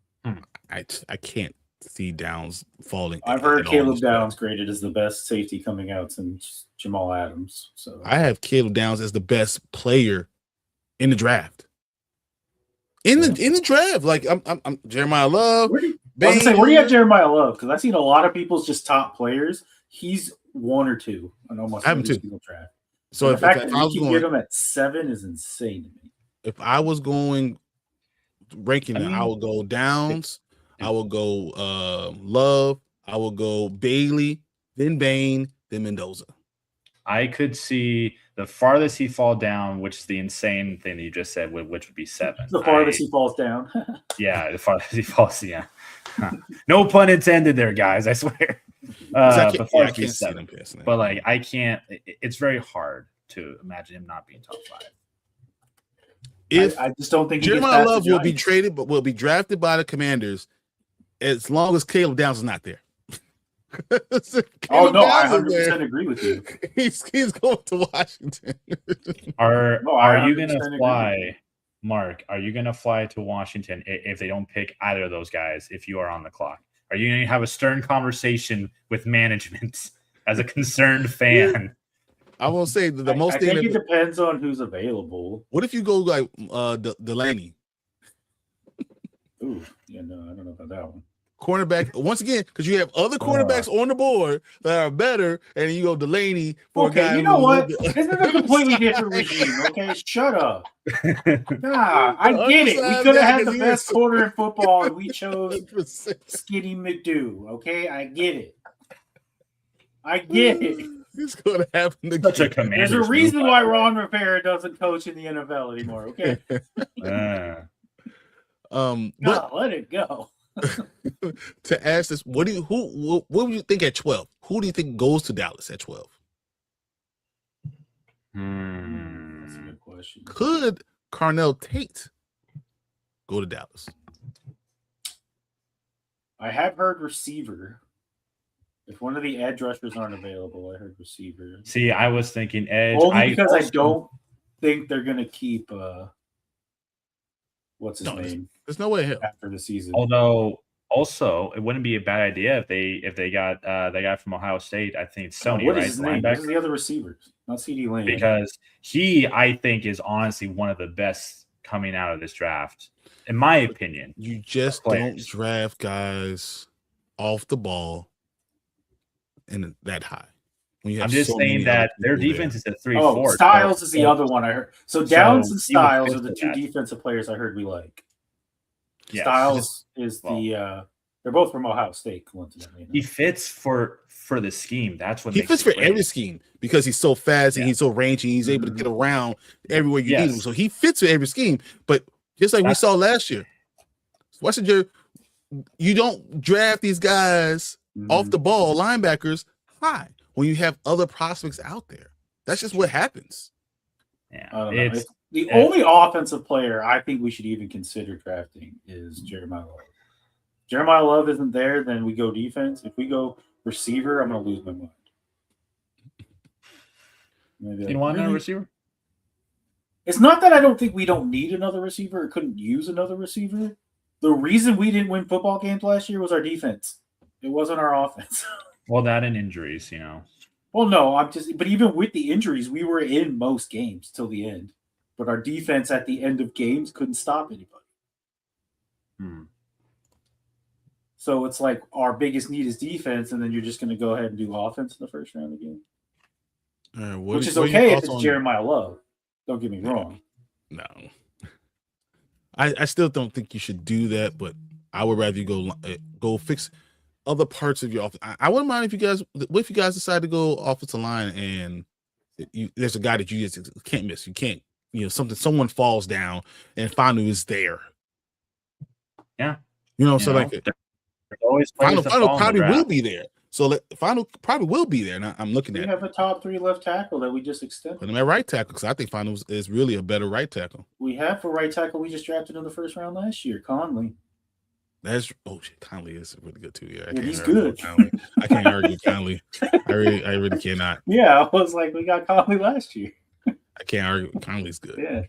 I can't see Downs falling. I've heard Caleb Downs graded as the best safety coming out since Jamal Adams. So I have Caleb Downs as the best player in the draft. In the draft, I'm Jeremiah Love. Where do you have Jeremiah Love? Because I've seen a lot of people's just top players. He's 1 or 2 on almost every single draft. So the fact that you can get him at 7 is insane to me. If I was going ranking them, I would go Downs, I would go Love, I would go Bailey, then Bain, then Mendoza. I could see the farthest he fall down, which is the insane thing that you just said, which would be 7. The farthest he falls down. Yeah, the farthest he falls. Yeah, no pun intended there, guys. I swear. I can't see 7. But I can't. It's very hard to imagine him not being top 5. I just don't think Jeremiah Love will be traded, but will be drafted by the Commanders as long as Caleb Downs is not there. Oh no, I 100% agree with you. He's going to Washington. Are you going to fly Mark, are you going to fly to Washington if they don't pick either of those guys if you are on the clock? Are you going to have a stern conversation with management as a concerned fan? I will say the most I thing think it depends on who's available. What if you go like Delaney? Ooh, yeah, no, I don't know about that one. Cornerback, once again, because you have other cornerbacks on the board that are better, and you go Delaney for a guy. You know what? This is a completely different regime, okay? Shut up. Nah, I get it. We could have had the best corner in football, and we chose Skinny McDoo, okay? I get it. It's going to happen again. There's a reason why Ron Rivera doesn't coach in the NFL anymore, okay? But let it go. To ask this, what would you think at 12? Who do you think goes to Dallas at 12? That's a good question. Could Carnell Tate go to Dallas? I have heard receiver. If one of the edge rushers aren't available, I heard receiver. See, I was thinking edge. Only because I don't think they're going to keep what's his name? There's no way after the season. Although, also, it wouldn't be a bad idea if they got that guy from Ohio State. I think Sony, what right? Is his name? What is the other receivers? Not CD Lane. Because he, I think, is honestly one of the best coming out of this draft, in my opinion. You just don't draft guys off the ball and that high. I'm just saying that their defense is at 3-4. Oh, Styles is the other one I heard. So Downs and Styles are the two defensive players I heard we like. Yes. Styles is they're both from Ohio State, coincidentally. He fits for the scheme. That's what he fits for every scheme because he's so fast and he's so rangy. He's able to get around everywhere you need him. So he fits with every scheme. But just like we saw last year, you don't draft these guys off the ball, linebackers, high when you have other prospects out there. That's just what happens. Yeah, it's the only offensive player I think we should even consider drafting is Jeremiah Love. Jeremiah Love isn't there, then we go defense. If we go receiver, I'm going to lose my mind. You want another receiver? It's not that I don't think we don't need another receiver or couldn't use another receiver. The reason we didn't win football games last year was our defense. It wasn't our offense. Well, that and injuries, Well, no, but even with the injuries, we were in most games till the end. But our defense at the end of games couldn't stop anybody. So it's like our biggest need is defense, and then you're just going to go ahead and do offense in the first round again. Which is okay if it's Jeremiah Love. Don't get me wrong. No. I still don't think you should do that, but I would rather you go fix other parts of your offense. I wouldn't mind if you guys decide to go offensive line and there's a guy that you just can't miss. You can't, someone falls down and Fanu is there. Yeah. So like Fanu probably will be there. So Fanu probably will be there. And I'm looking at. We have a top 3 left tackle that we just extended. Put him at right tackle because I think Fanu is really a better right tackle. We have for right tackle we just drafted in the first round last year, Conley. Conley is really good too. Yeah, he's good. I can't argue with Conley. I really cannot. Yeah, I was like, we got Conley last year. I can't argue. Conley's good. Yeah.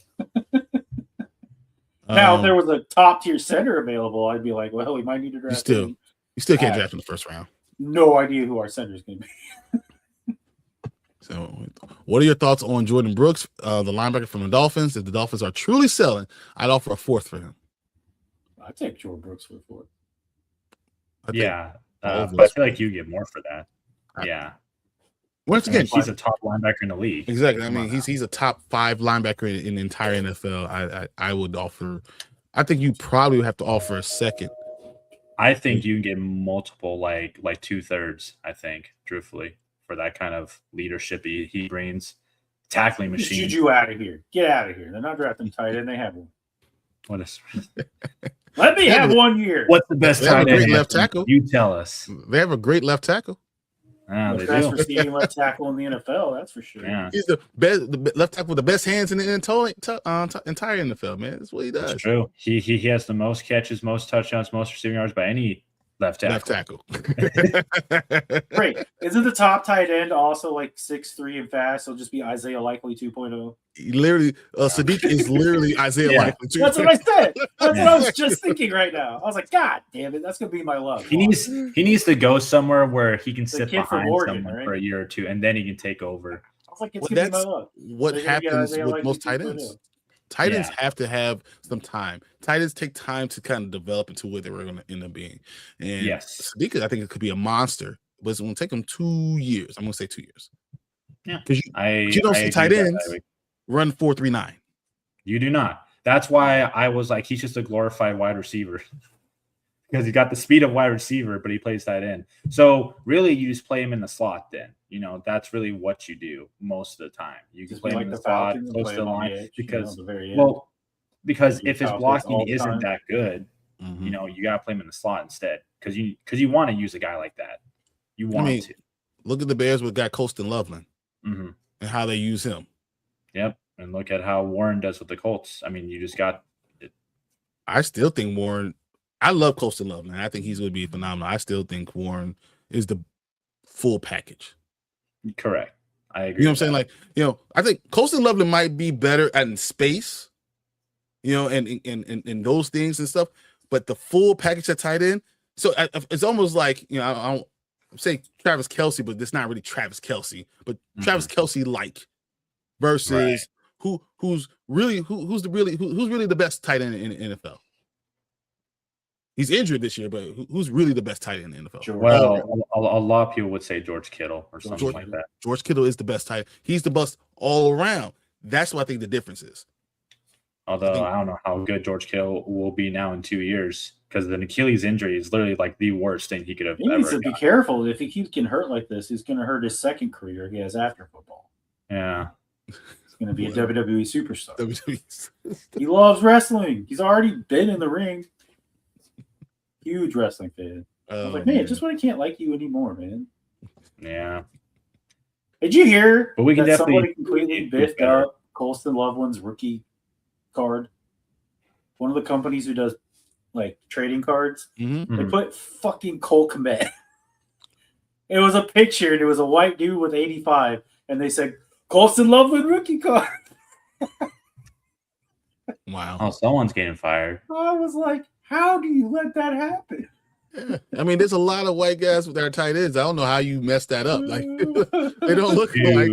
Now, if there was a top tier center available, I'd be like, well, we might need to draft. You still can't draft in the first round. No idea who our center is going to be. So, what are your thoughts on Jordan Brooks, the linebacker from the Dolphins? If the Dolphins are truly selling, I'd offer a 4th for him. I'd take Jordan Brooks for a 4th. But I feel like you get more for that. Once again, he's a top linebacker in the league. Exactly. I mean, he's a top 5 linebacker in the entire NFL. I would offer. I think you probably would have to offer a 2nd. I think you can get multiple, like 2/3. I think, truthfully, for that kind of leadership he brings, tackling machine. Juju out of here! Get out of here! They're not drafting tight end. They have one. What is? Let me have 1 year. Whatest the best tight end? Left tackle. You tell us. They have a great left tackle. The best receiving left tackle in the NFL, that's for sure. Yeah. He's the left tackle with the best hands in the entire NFL, man. That's what he does. That's true. He has the most catches, most touchdowns, most receiving yards by any left tackle. Great. Isn't the top tight end also like 6'3" and fast? It'll just be Isaiah Likely 2.0. Literally, Sadiq is literally Isaiah Likely. That's what I said. That's what I was just thinking right now. I was like, God damn it, that's gonna be my love. He needs to go somewhere where he can sit behind Oregon, someone right? for a year or two, and then he can take over. I was like, it's gonna be my love. What happens with most tight ends? Tight ends have to have some time. Tight ends take time to kind of develop into what they were going to end up being. And Sadiq, I think it could be a monster, but it's going to take him 2 years. I'm going to say 2 years. Yeah, because you don't see tight ends run 4.39. You do not. That's why I was like, he's just a glorified wide receiver because he got the speed of wide receiver, but he plays tight end. So really, you just play him in the slot. Then that's really what you do most of the time. You can play him in the slot, close to the line, because because if his blocking isn't that good, you got to play him in the slot instead because you want to use a guy like that. You want to look at the Bears with guy Colston Loveland and how they use him. Yep. And look at how Warren does with the Colts. I mean, you just got it. I still think Warren – I love Colston Loveland. I think he's going to be phenomenal. I still think Warren is the full package. Correct. I agree. You know what I'm saying? I think Colston Loveland might be better in space, and those things and stuff. But the full package at tight end – so it's almost like, I don't say Travis Kelce, but it's not really Travis Kelce. But Travis Kelce-like versus – who's really the best tight end in the NFL? He's injured this year, but who's really the best tight end in the NFL? Well, a lot of people would say George Kittle or something like that. George Kittle is the best tight end. He's the best all around. That's what I think the difference is. Although I don't know how good George Kittle will be now in 2 years because the Achilles injury is literally like the worst thing he could have ever He needs to be careful. If he keeps getting hurt like this, he's going to hurt his second career he has after football. Yeah. Going to be a WWE superstar. He loves wrestling. He's already been in the ring. Huge wrestling fan. I was like, man, just when I can't like you anymore, man. Yeah. Did you hear but we can that definitely somebody completely biffed up Colston Loveland's rookie card? One of the companies who does like trading cards. They put fucking Cole Kmet. It was a picture and it was a white dude with 85, and they said Colston Loveland rookie card. Wow. Oh, someone's getting fired. I was like, how do you let that happen? Yeah. I mean, there's a lot of white guys with their tight ends. I don't know how you messed that up. Like they don't look like.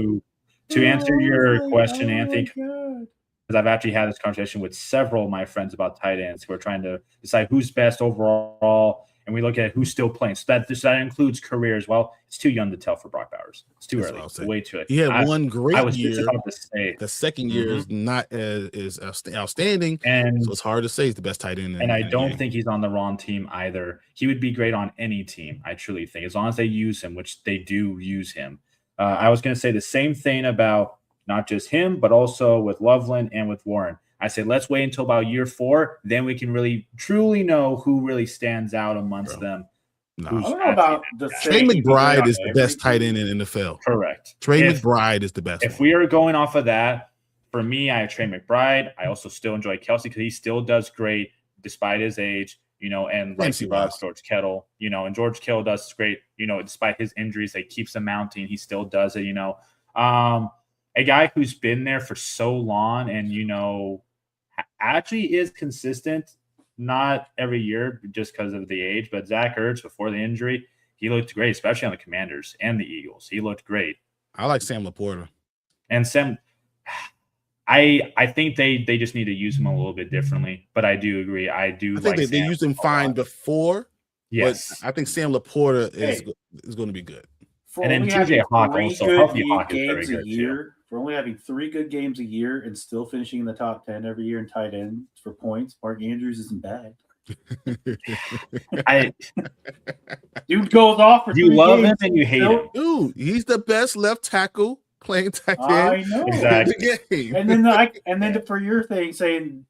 To answer your question, Anthony, because I've actually had this conversation with several of my friends about tight ends who are trying to decide who's best overall. And we look at who's still playing. So that includes career as well. It's too young to tell for Brock Bowers. It's too early. Way too early. He had one great year. Just about to say. The second year is not as outstanding. And so it's hard to say he's the best tight end. And I don't think he's on the wrong team either. He would be great on any team, I truly think, as long as they use him, which they do use him. I was going to say the same thing about not just him, but also with Loveland and with Warren. I say, let's wait until about year 4. Then we can really truly know who really stands out amongst them. No. I don't know about the Trey McBride is the best tight end in the NFL. Correct. Trey McBride is the best. If we are going off of that, for me, I have Trey McBride. I also still enjoy Kelce because he still does great despite his age, and like George Kittle, and George Kittle does great, despite his injuries, that keeps him mounting. He still does it, a guy who's been there for so long and, actually is consistent, not every year just because of the age, but Zach Ertz before the injury, he looked great, especially on the Commanders and the Eagles. He looked great. I like Sam Laporta. And Sam, I think they just need to use him a little bit differently, but I do agree. I think they used him fine before. Yes. But I think Sam Laporta is going to be good. And then TJ Hawk also. Healthy Hawk is very good too. For only having 3 good games a year and still finishing in the top 10 every year in tight end for points, Mark Andrews isn't bad. Dude goes off for 3 You love games him and you hate him. Dude, he's the best left tackle playing tight end. I know. Exactly. And then for your thing, saying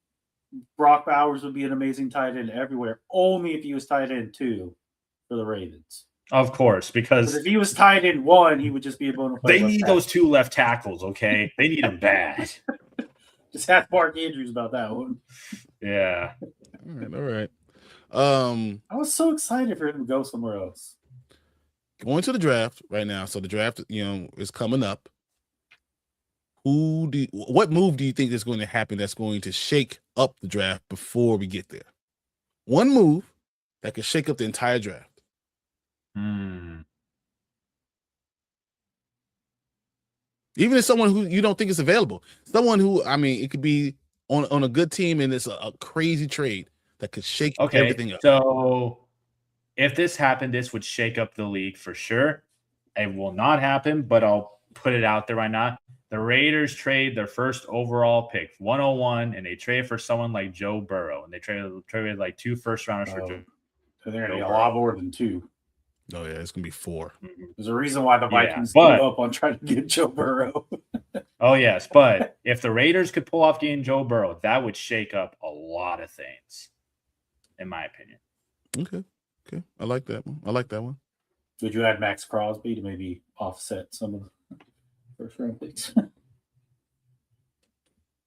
Brock Bowers would be an amazing tight end everywhere, only if he was tight end 2 for the Ravens. Of course, because if he was tight end 1, he would just be a bona fide. They need those 2 left tackles, okay? They need them bad. Just ask Mark Andrews about that one. Yeah. All right. I was so excited for him to go somewhere else. Going to the draft right now. So the draft, is coming up. what move do you think is going to happen that's going to shake up the draft before we get there? One move that could shake up the entire draft. Even if someone who you don't think is available, someone who, I mean, it could be on a good team and it's a crazy trade that could shake everything up. So if this happened, this would shake up the league for sure. It will not happen, but I'll put it out there right now. The Raiders trade their first overall pick, 101, and they trade for someone like Joe Burrow, and they traded like 2 first-rounders for Joe. So they're going to be a lot more than 2. Oh, yeah, it's going to be 4. There's a reason why the Vikings gave up on trying to get Joe Burrow. Oh, yes, but if the Raiders could pull off getting Joe Burrow, that would shake up a lot of things, in my opinion. Okay. I like that one. Would you add Maxx Crosby to maybe offset some of the first-round picks?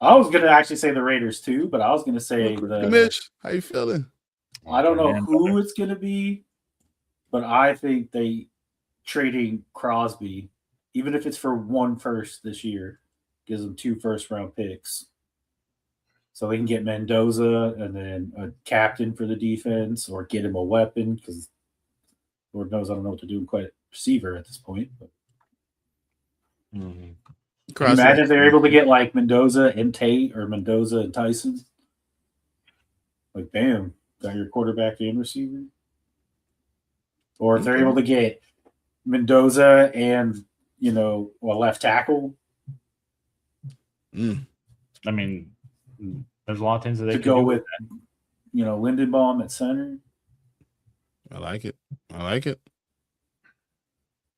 I was going to actually say the Raiders too, but I was going to say Mitch, how you feeling? I don't know who it's going to be, but I think they trading Crosby, even if it's for 1 first this year, gives them 2 first-round picks. So they can get Mendoza and then a captain for the defense or get him a weapon because Lord knows I don't know what to do quite receiver at this point. But imagine if they're able to get like Mendoza and Tate or Mendoza and Tyson. Like, bam, got your quarterback and receiver. Or if they're able to get Mendoza and, a left tackle. I mean, there's a lot of things that they could go with, Lindenbaum at center. I like it.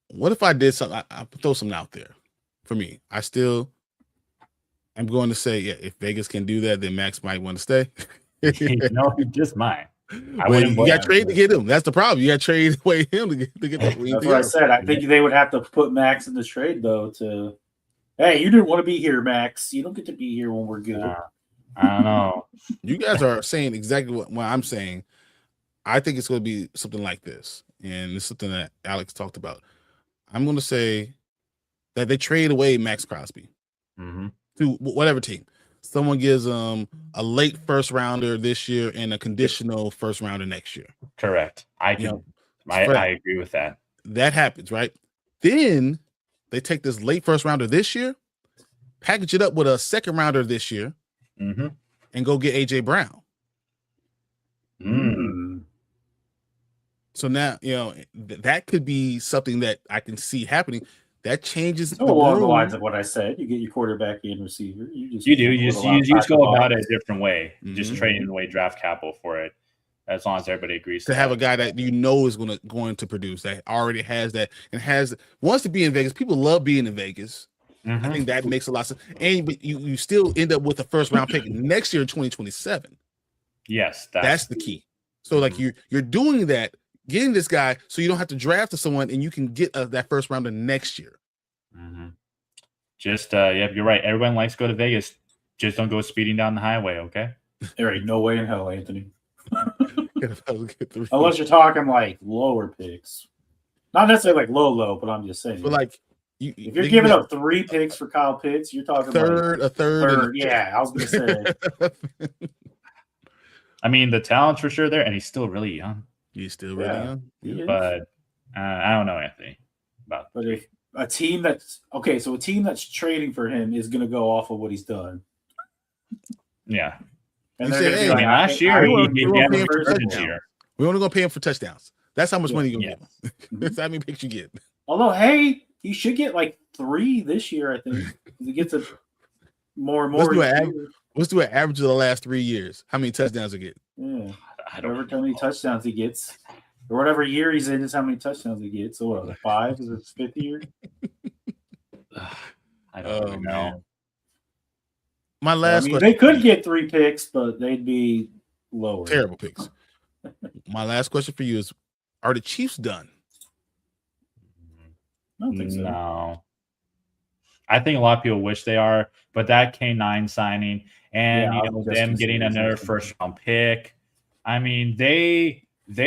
What if I did something? I'll throw something out there for me. I'm going to say, if Vegas can do that, then Max might want to stay. No, he just might. You got trade to get him. That's the problem. You got trade away him to get that. That's what I said. I think they would have to put Max in the trade though. Hey, you didn't want to be here, Max. You don't get to be here when we're good. I don't know. You guys are saying exactly what I'm saying. I think it's going to be something like this, and it's something that Alex talked about. I'm going to say that they trade away Maxx Crosby to whatever team. Someone gives them a late first rounder this year and a conditional first rounder next year. Correct. I agree with that. That happens, right? Then they take this late first rounder this year, package it up with a second rounder this year, and go get AJ Brown. So now, that could be something that I can see happening. That changes along the lines of what I said. You get your quarterback and receiver. You just go about it a different way. Just trading away draft capital for it, as long as everybody agrees to have a guy that is going to produce, that already has that and wants to be in Vegas. People love being in Vegas. I think that makes a lot of sense. But you still end up with a first round pick next year in 2027. Yes, that's the key. So like you're doing that, getting this guy, so you don't have to draft to someone, and you can get that first rounder next year. Just you're right. Everyone likes to go to Vegas. Just don't go speeding down the highway, okay? There ain't no way in hell, Anthony. Unless you're talking like lower picks, not necessarily like low, but I'm just saying. But like, if you're giving up 3 picks for Kyle Pitts, you're talking a third. Yeah, I was gonna say. I mean, the talent's for sure there, and he's still really young. He's still really young, but I don't know, Anthony. But if a team that's trading for him is going to go off of what he's done. Yeah. And last year we only going to pay him for touchdowns. That's how much money you're going to get. That's how many picks you get. Although, hey, he should get like 3 this year, I think. He gets a more and more. Let's do an average of the last 3 years. How many touchdowns he get? Yeah. However many touchdowns he gets. Or whatever year he's in is how many touchdowns he gets. So what, 5 is his 5th year? I don't know. Man. My last question. They could get 3 picks, but they'd be lower. Terrible picks. My last question for you is, are the Chiefs done? I don't think so. No. I think a lot of people wish they are, but that K9 signing and them getting another first round pick. I mean, they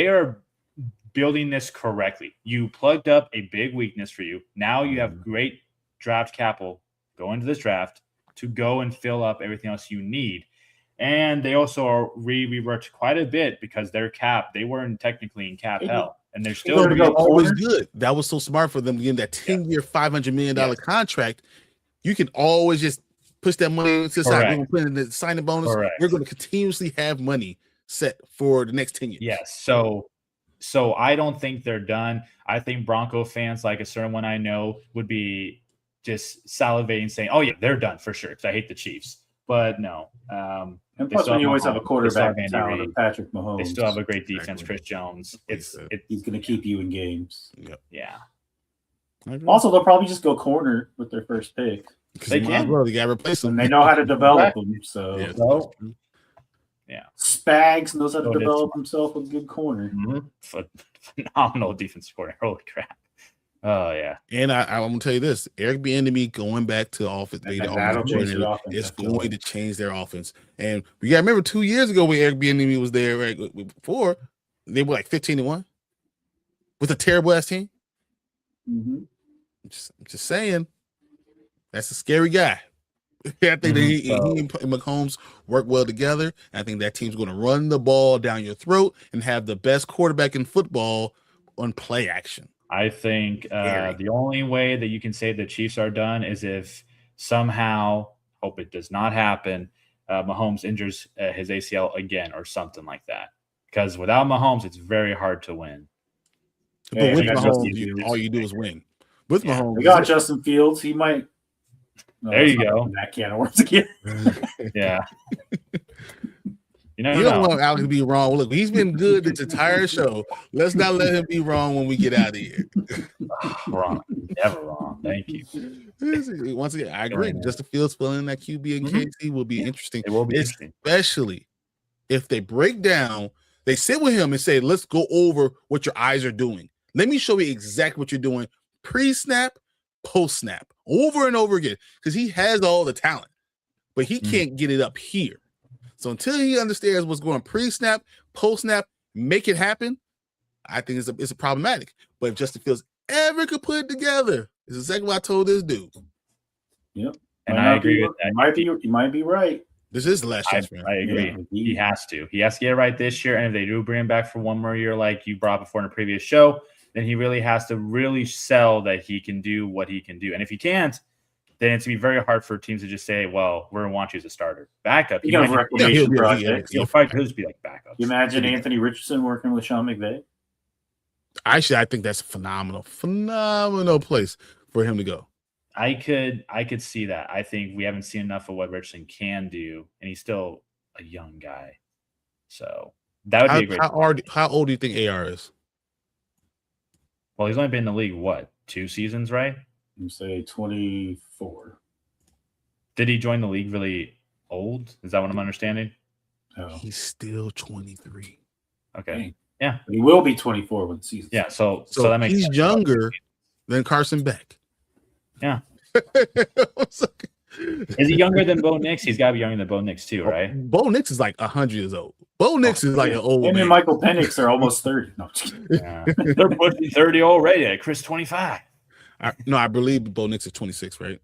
are building this correctly. You plugged up a big weakness for you. Now you have great draft capital go into this draft to go and fill up everything else you need. And they also are reworked quite a bit because their cap, they weren't technically in cap hell. And they're still always good. That was so smart for them to get that 10-year, $500 million contract. You can always just push that money to the side. We're going to put in the signing bonus. We're going to continuously have money set for the next 10 years. Yes. So I don't think they're done. I think Bronco fans, like a certain one I know, would be just salivating saying, oh, yeah, they're done for sure because I hate the Chiefs. But no. And plus, when you always have a quarterback talent, Patrick Mahomes. They still have a great defense, Chris Jones. He's going to keep you in games. Yeah. Also, they'll probably just go corner with their first pick. They can. Well, they got to replace them. And they know how to develop them. So, Spags knows how to develop himself a good corner. Phenomenal defensive corner. Holy crap. Oh, yeah. And I'm going to tell you this. Eric Bieniemy going back to offense, it's going to change their offense. And we got to remember 2 years ago when Eric Bieniemy was there, right before, they were like 15-1 with a terrible-ass team. I'm just saying, that's a scary guy. I think he and Mahomes work well together. I think that team's going to run the ball down your throat and have the best quarterback in football on play action. I think the only way that you can say the Chiefs are done is if somehow, hope it does not happen, Mahomes injures his ACL again or something like that. Because without Mahomes, it's very hard to win. But with Mahomes, all you do is win. With Mahomes, we got Justin Fields. He might. No, there you go. That can of worms again. Yeah. You don't want Alex to be wrong. Look, he's been good this entire show. Let's not let him be wrong when we get out of here. Wrong. Never wrong. Thank you. Once again, I agree. Justin Fields filling that QB in KC will be interesting. It will be interesting. Especially if they break down, they sit with him and say, let's go over what your eyes are doing. Let me show you exactly what you're doing pre-snap, post-snap, over and over again, because he has all the talent, but he can't get it up here. So until he understands what's going pre-snap, post-snap, make it happen, I think it's a problematic. But if Justin Fields ever could put it together, it's exactly what I told this dude. Yep. And I agree with that. You might be right. This is the last chance for him. I agree. Yeah. He has to. He has to get it right this year. And if they do bring him back for one more year, like you brought before in a previous show, then he really has to really sell that he can do what he can do. And if he can't, then it's going to be very hard for teams to just say, well, we're going to want you as a starter. Backup. He'll probably just be like backup. You imagine Anthony Richardson working with Sean McVay? Actually, I think that's a phenomenal place for him to go. I could see that. I think we haven't seen enough of what Richardson can do, and he's still a young guy. So that would be a great. How old do you think AR is? Well, he's only been in the league, 2 seasons, right? You say 24. Did he join the league really old? Is that what I'm understanding? No. He's still 23. Okay. Dang. Yeah. But he will be 24 when the season. Yeah. So that makes he's sense. younger than Carson Beck. Yeah. Is he younger than Bo Nix? He's got to be younger than Bo Nix too, right? Bo Nix is like 100 years old. Bo Nix is like an old man. And Michael Penix are almost 30. No, yeah. They're pushing 30 already. Chris 25. I believe Bo Nix is 26, right?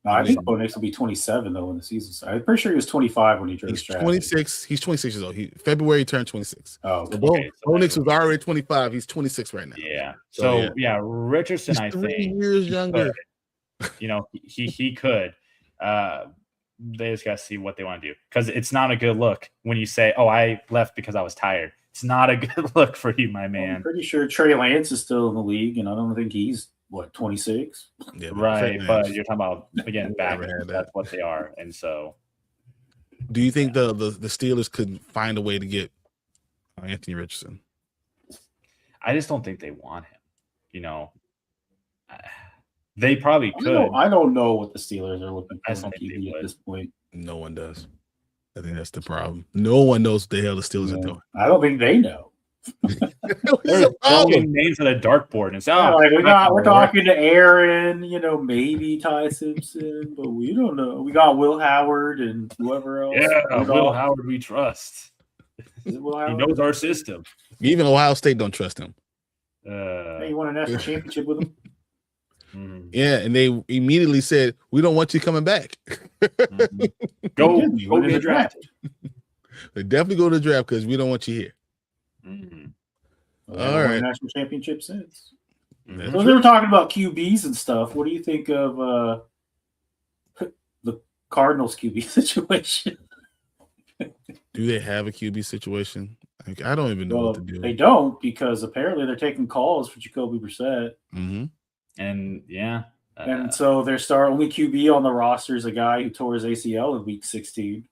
No, I think Bo Nix will be 27 though when the season starts. I'm pretty sure he was 25 when he turned. He's 26. He's 26 years old. February turned 26. Oh, okay. Bo Nix was already 25. He's 26 right now. Yeah. So Richardson, he's I 3 think years younger. He could. They just got to see what they want to do, because it's not a good look when you say, "Oh, I left because I was tired." It's not a good look for you, my man. I'm pretty sure Trey Lance is still in the league, and I don't think he's 26. Yeah, right, but you're talking about again back. That's what they are, and so. Do you think the Steelers could find a way to get Anthony Richardson? I just don't think they want him. They probably could. I don't know what the Steelers are looking for on TV at this point. No one does. I think that's the problem. No one knows what the hell the Steelers are doing. I don't think they know. They're throwing names on a dartboard and saying, we're talking to Aaron, maybe Ty Simpson, but we don't know. We got Will Howard and whoever else. Yeah, Will Howard we trust. Is it Will Howard? He knows our system. Even Ohio State don't trust him. Hey, you won a national championship with him? Yeah, and they immediately said, "We don't want you coming back." Go to the draft. They definitely go to the draft because we don't want you here. Well, all right, national championship since. That's so they were talking about QBs and stuff. What do you think of the Cardinals QB situation? Do they have a QB situation? I don't even know what to do. They don't, because apparently they're taking calls for Jacoby Brissett. And yeah. And so their only QB on the roster is a guy who tore his ACL in week 16.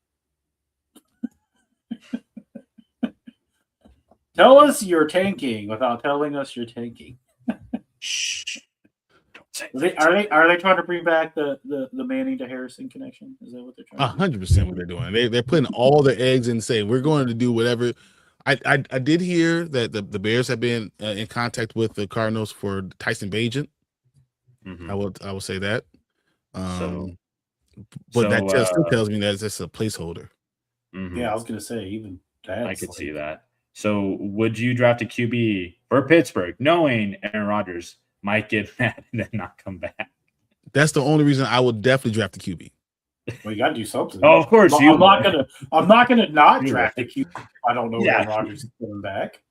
Tell us you're tanking without telling us you're tanking. Shh. Are they trying to bring back the Manning to Harrison connection? Is that what they're trying to do? 100% what they're doing. They're putting all their eggs in saying we're going to do whatever. I did hear that the Bears have been in contact with the Cardinals for Tyson Bagent. I will say that. But that still tells me that it's just a placeholder. Yeah, I was gonna say even that. I could see that. So would you draft a QB for Pittsburgh, knowing Aaron Rodgers might get mad and then not come back? That's the only reason I would definitely draft the QB. Well, you got to do something. Oh, of course. I'm not gonna not draft a QB. I don't know when Rodgers is coming back.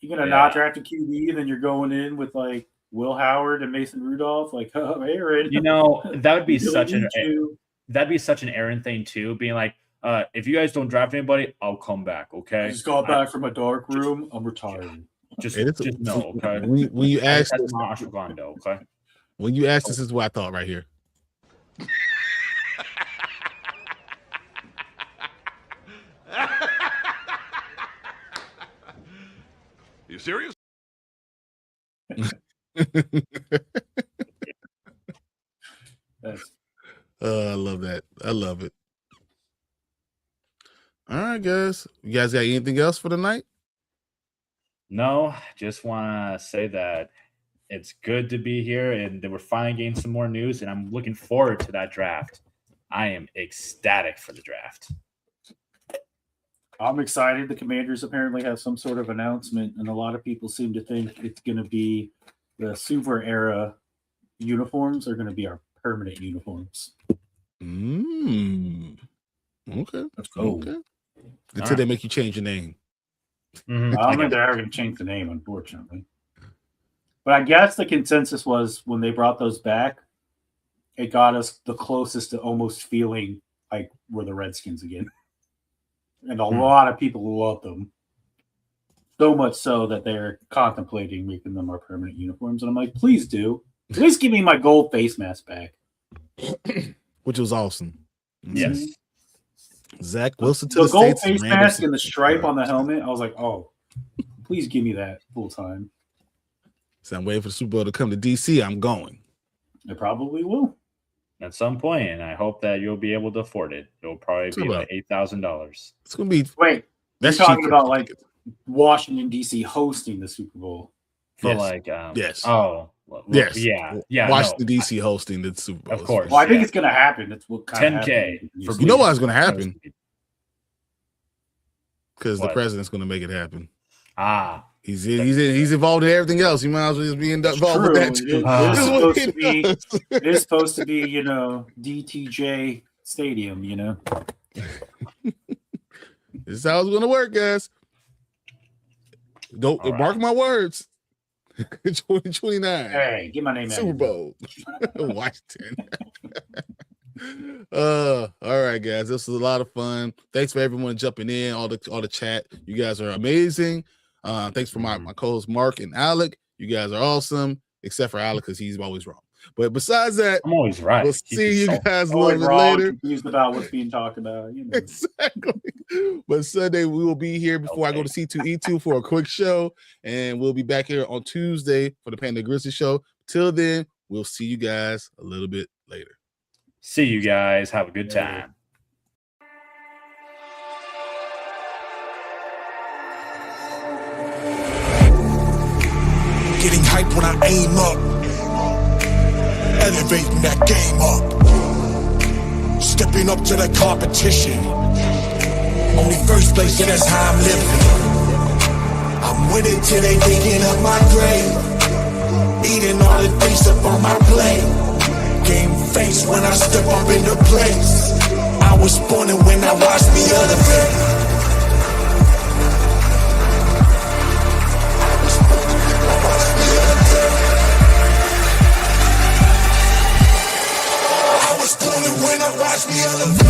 You're gonna not draft a QB, and then you're going in with like Will Howard and Mason Rudolph, like, oh, Aaron. That would be such an Aaron thing too, being like, if you guys don't draft anybody, I'll come back. Okay. I just got back from a dark room. I'm retiring. Just no. Okay. When you ask, okay. When you ask, this is what I thought right here. You serious? I love that. I love it. All right, guys. You guys got anything else for the night? No, just want to say that it's good to be here, and that we're finally getting some more news, and I'm looking forward to that draft. I am ecstatic for the draft. I'm excited. The Commanders apparently have some sort of announcement, and a lot of people seem to think it's going to be the Super Era uniforms are going to be our permanent uniforms. Okay. Let's go. Okay. Until they make you change your name. I don't think they're ever going to change the name, unfortunately. But I guess the consensus was when they brought those back, it got us the closest to almost feeling like we're the Redskins again. And a lot of people love them. So much so that they're contemplating making them our permanent uniforms. And I'm like, please do. At least give me my gold face mask back. Which was awesome. Yes. Zach Wilson to the the gold States face mask and the stripe on the helmet. I was like, oh, please give me that full time. So I'm waiting for the Super Bowl to come to DC. I'm going. It probably will. At some point, and I hope that you'll be able to afford it. It'll probably be like $8,000. It's going to be. Wait, that's talking about like Washington, D.C. hosting the Super Bowl. For yes. Oh, yes. Yeah. Washington, D.C. hosting the Super Bowl. Of course. Well, I think it's going to happen. It's what kind of $10K. You know why it's going to happen? Because the president's going to make it happen. He's involved in everything else. He might as well just be involved with that too. It is supposed to be, DTJ Stadium, This is how it's going to work, guys. Don't mark my words. 2029. Hey, get my name out. Super Bowl. Washington. All right, guys. This was a lot of fun. Thanks for everyone jumping in, all the chat. You guys are amazing. Thanks for my co-hosts Mark and Alec. You guys are awesome, except for Alec because he's always wrong. But besides that, I'm always right. We'll see you guys a little bit later. Confused about what's being talked about. Exactly. But Sunday we will be here before I go to C2E2 for a quick show, and we'll be back here on Tuesday for the Panda Grizzly show. Till then, we'll see you guys a little bit later. See you guys. Have a good time. Getting hype when I aim up. Elevating that game up. Stepping up to the competition. Only first place, yeah, that's how I'm living. I'm with it till they digging up my grave. Eating all the things up on my plate. Game face when I step up in the place. I was born and when I watched me elevate. I was born and when I watched me elevate.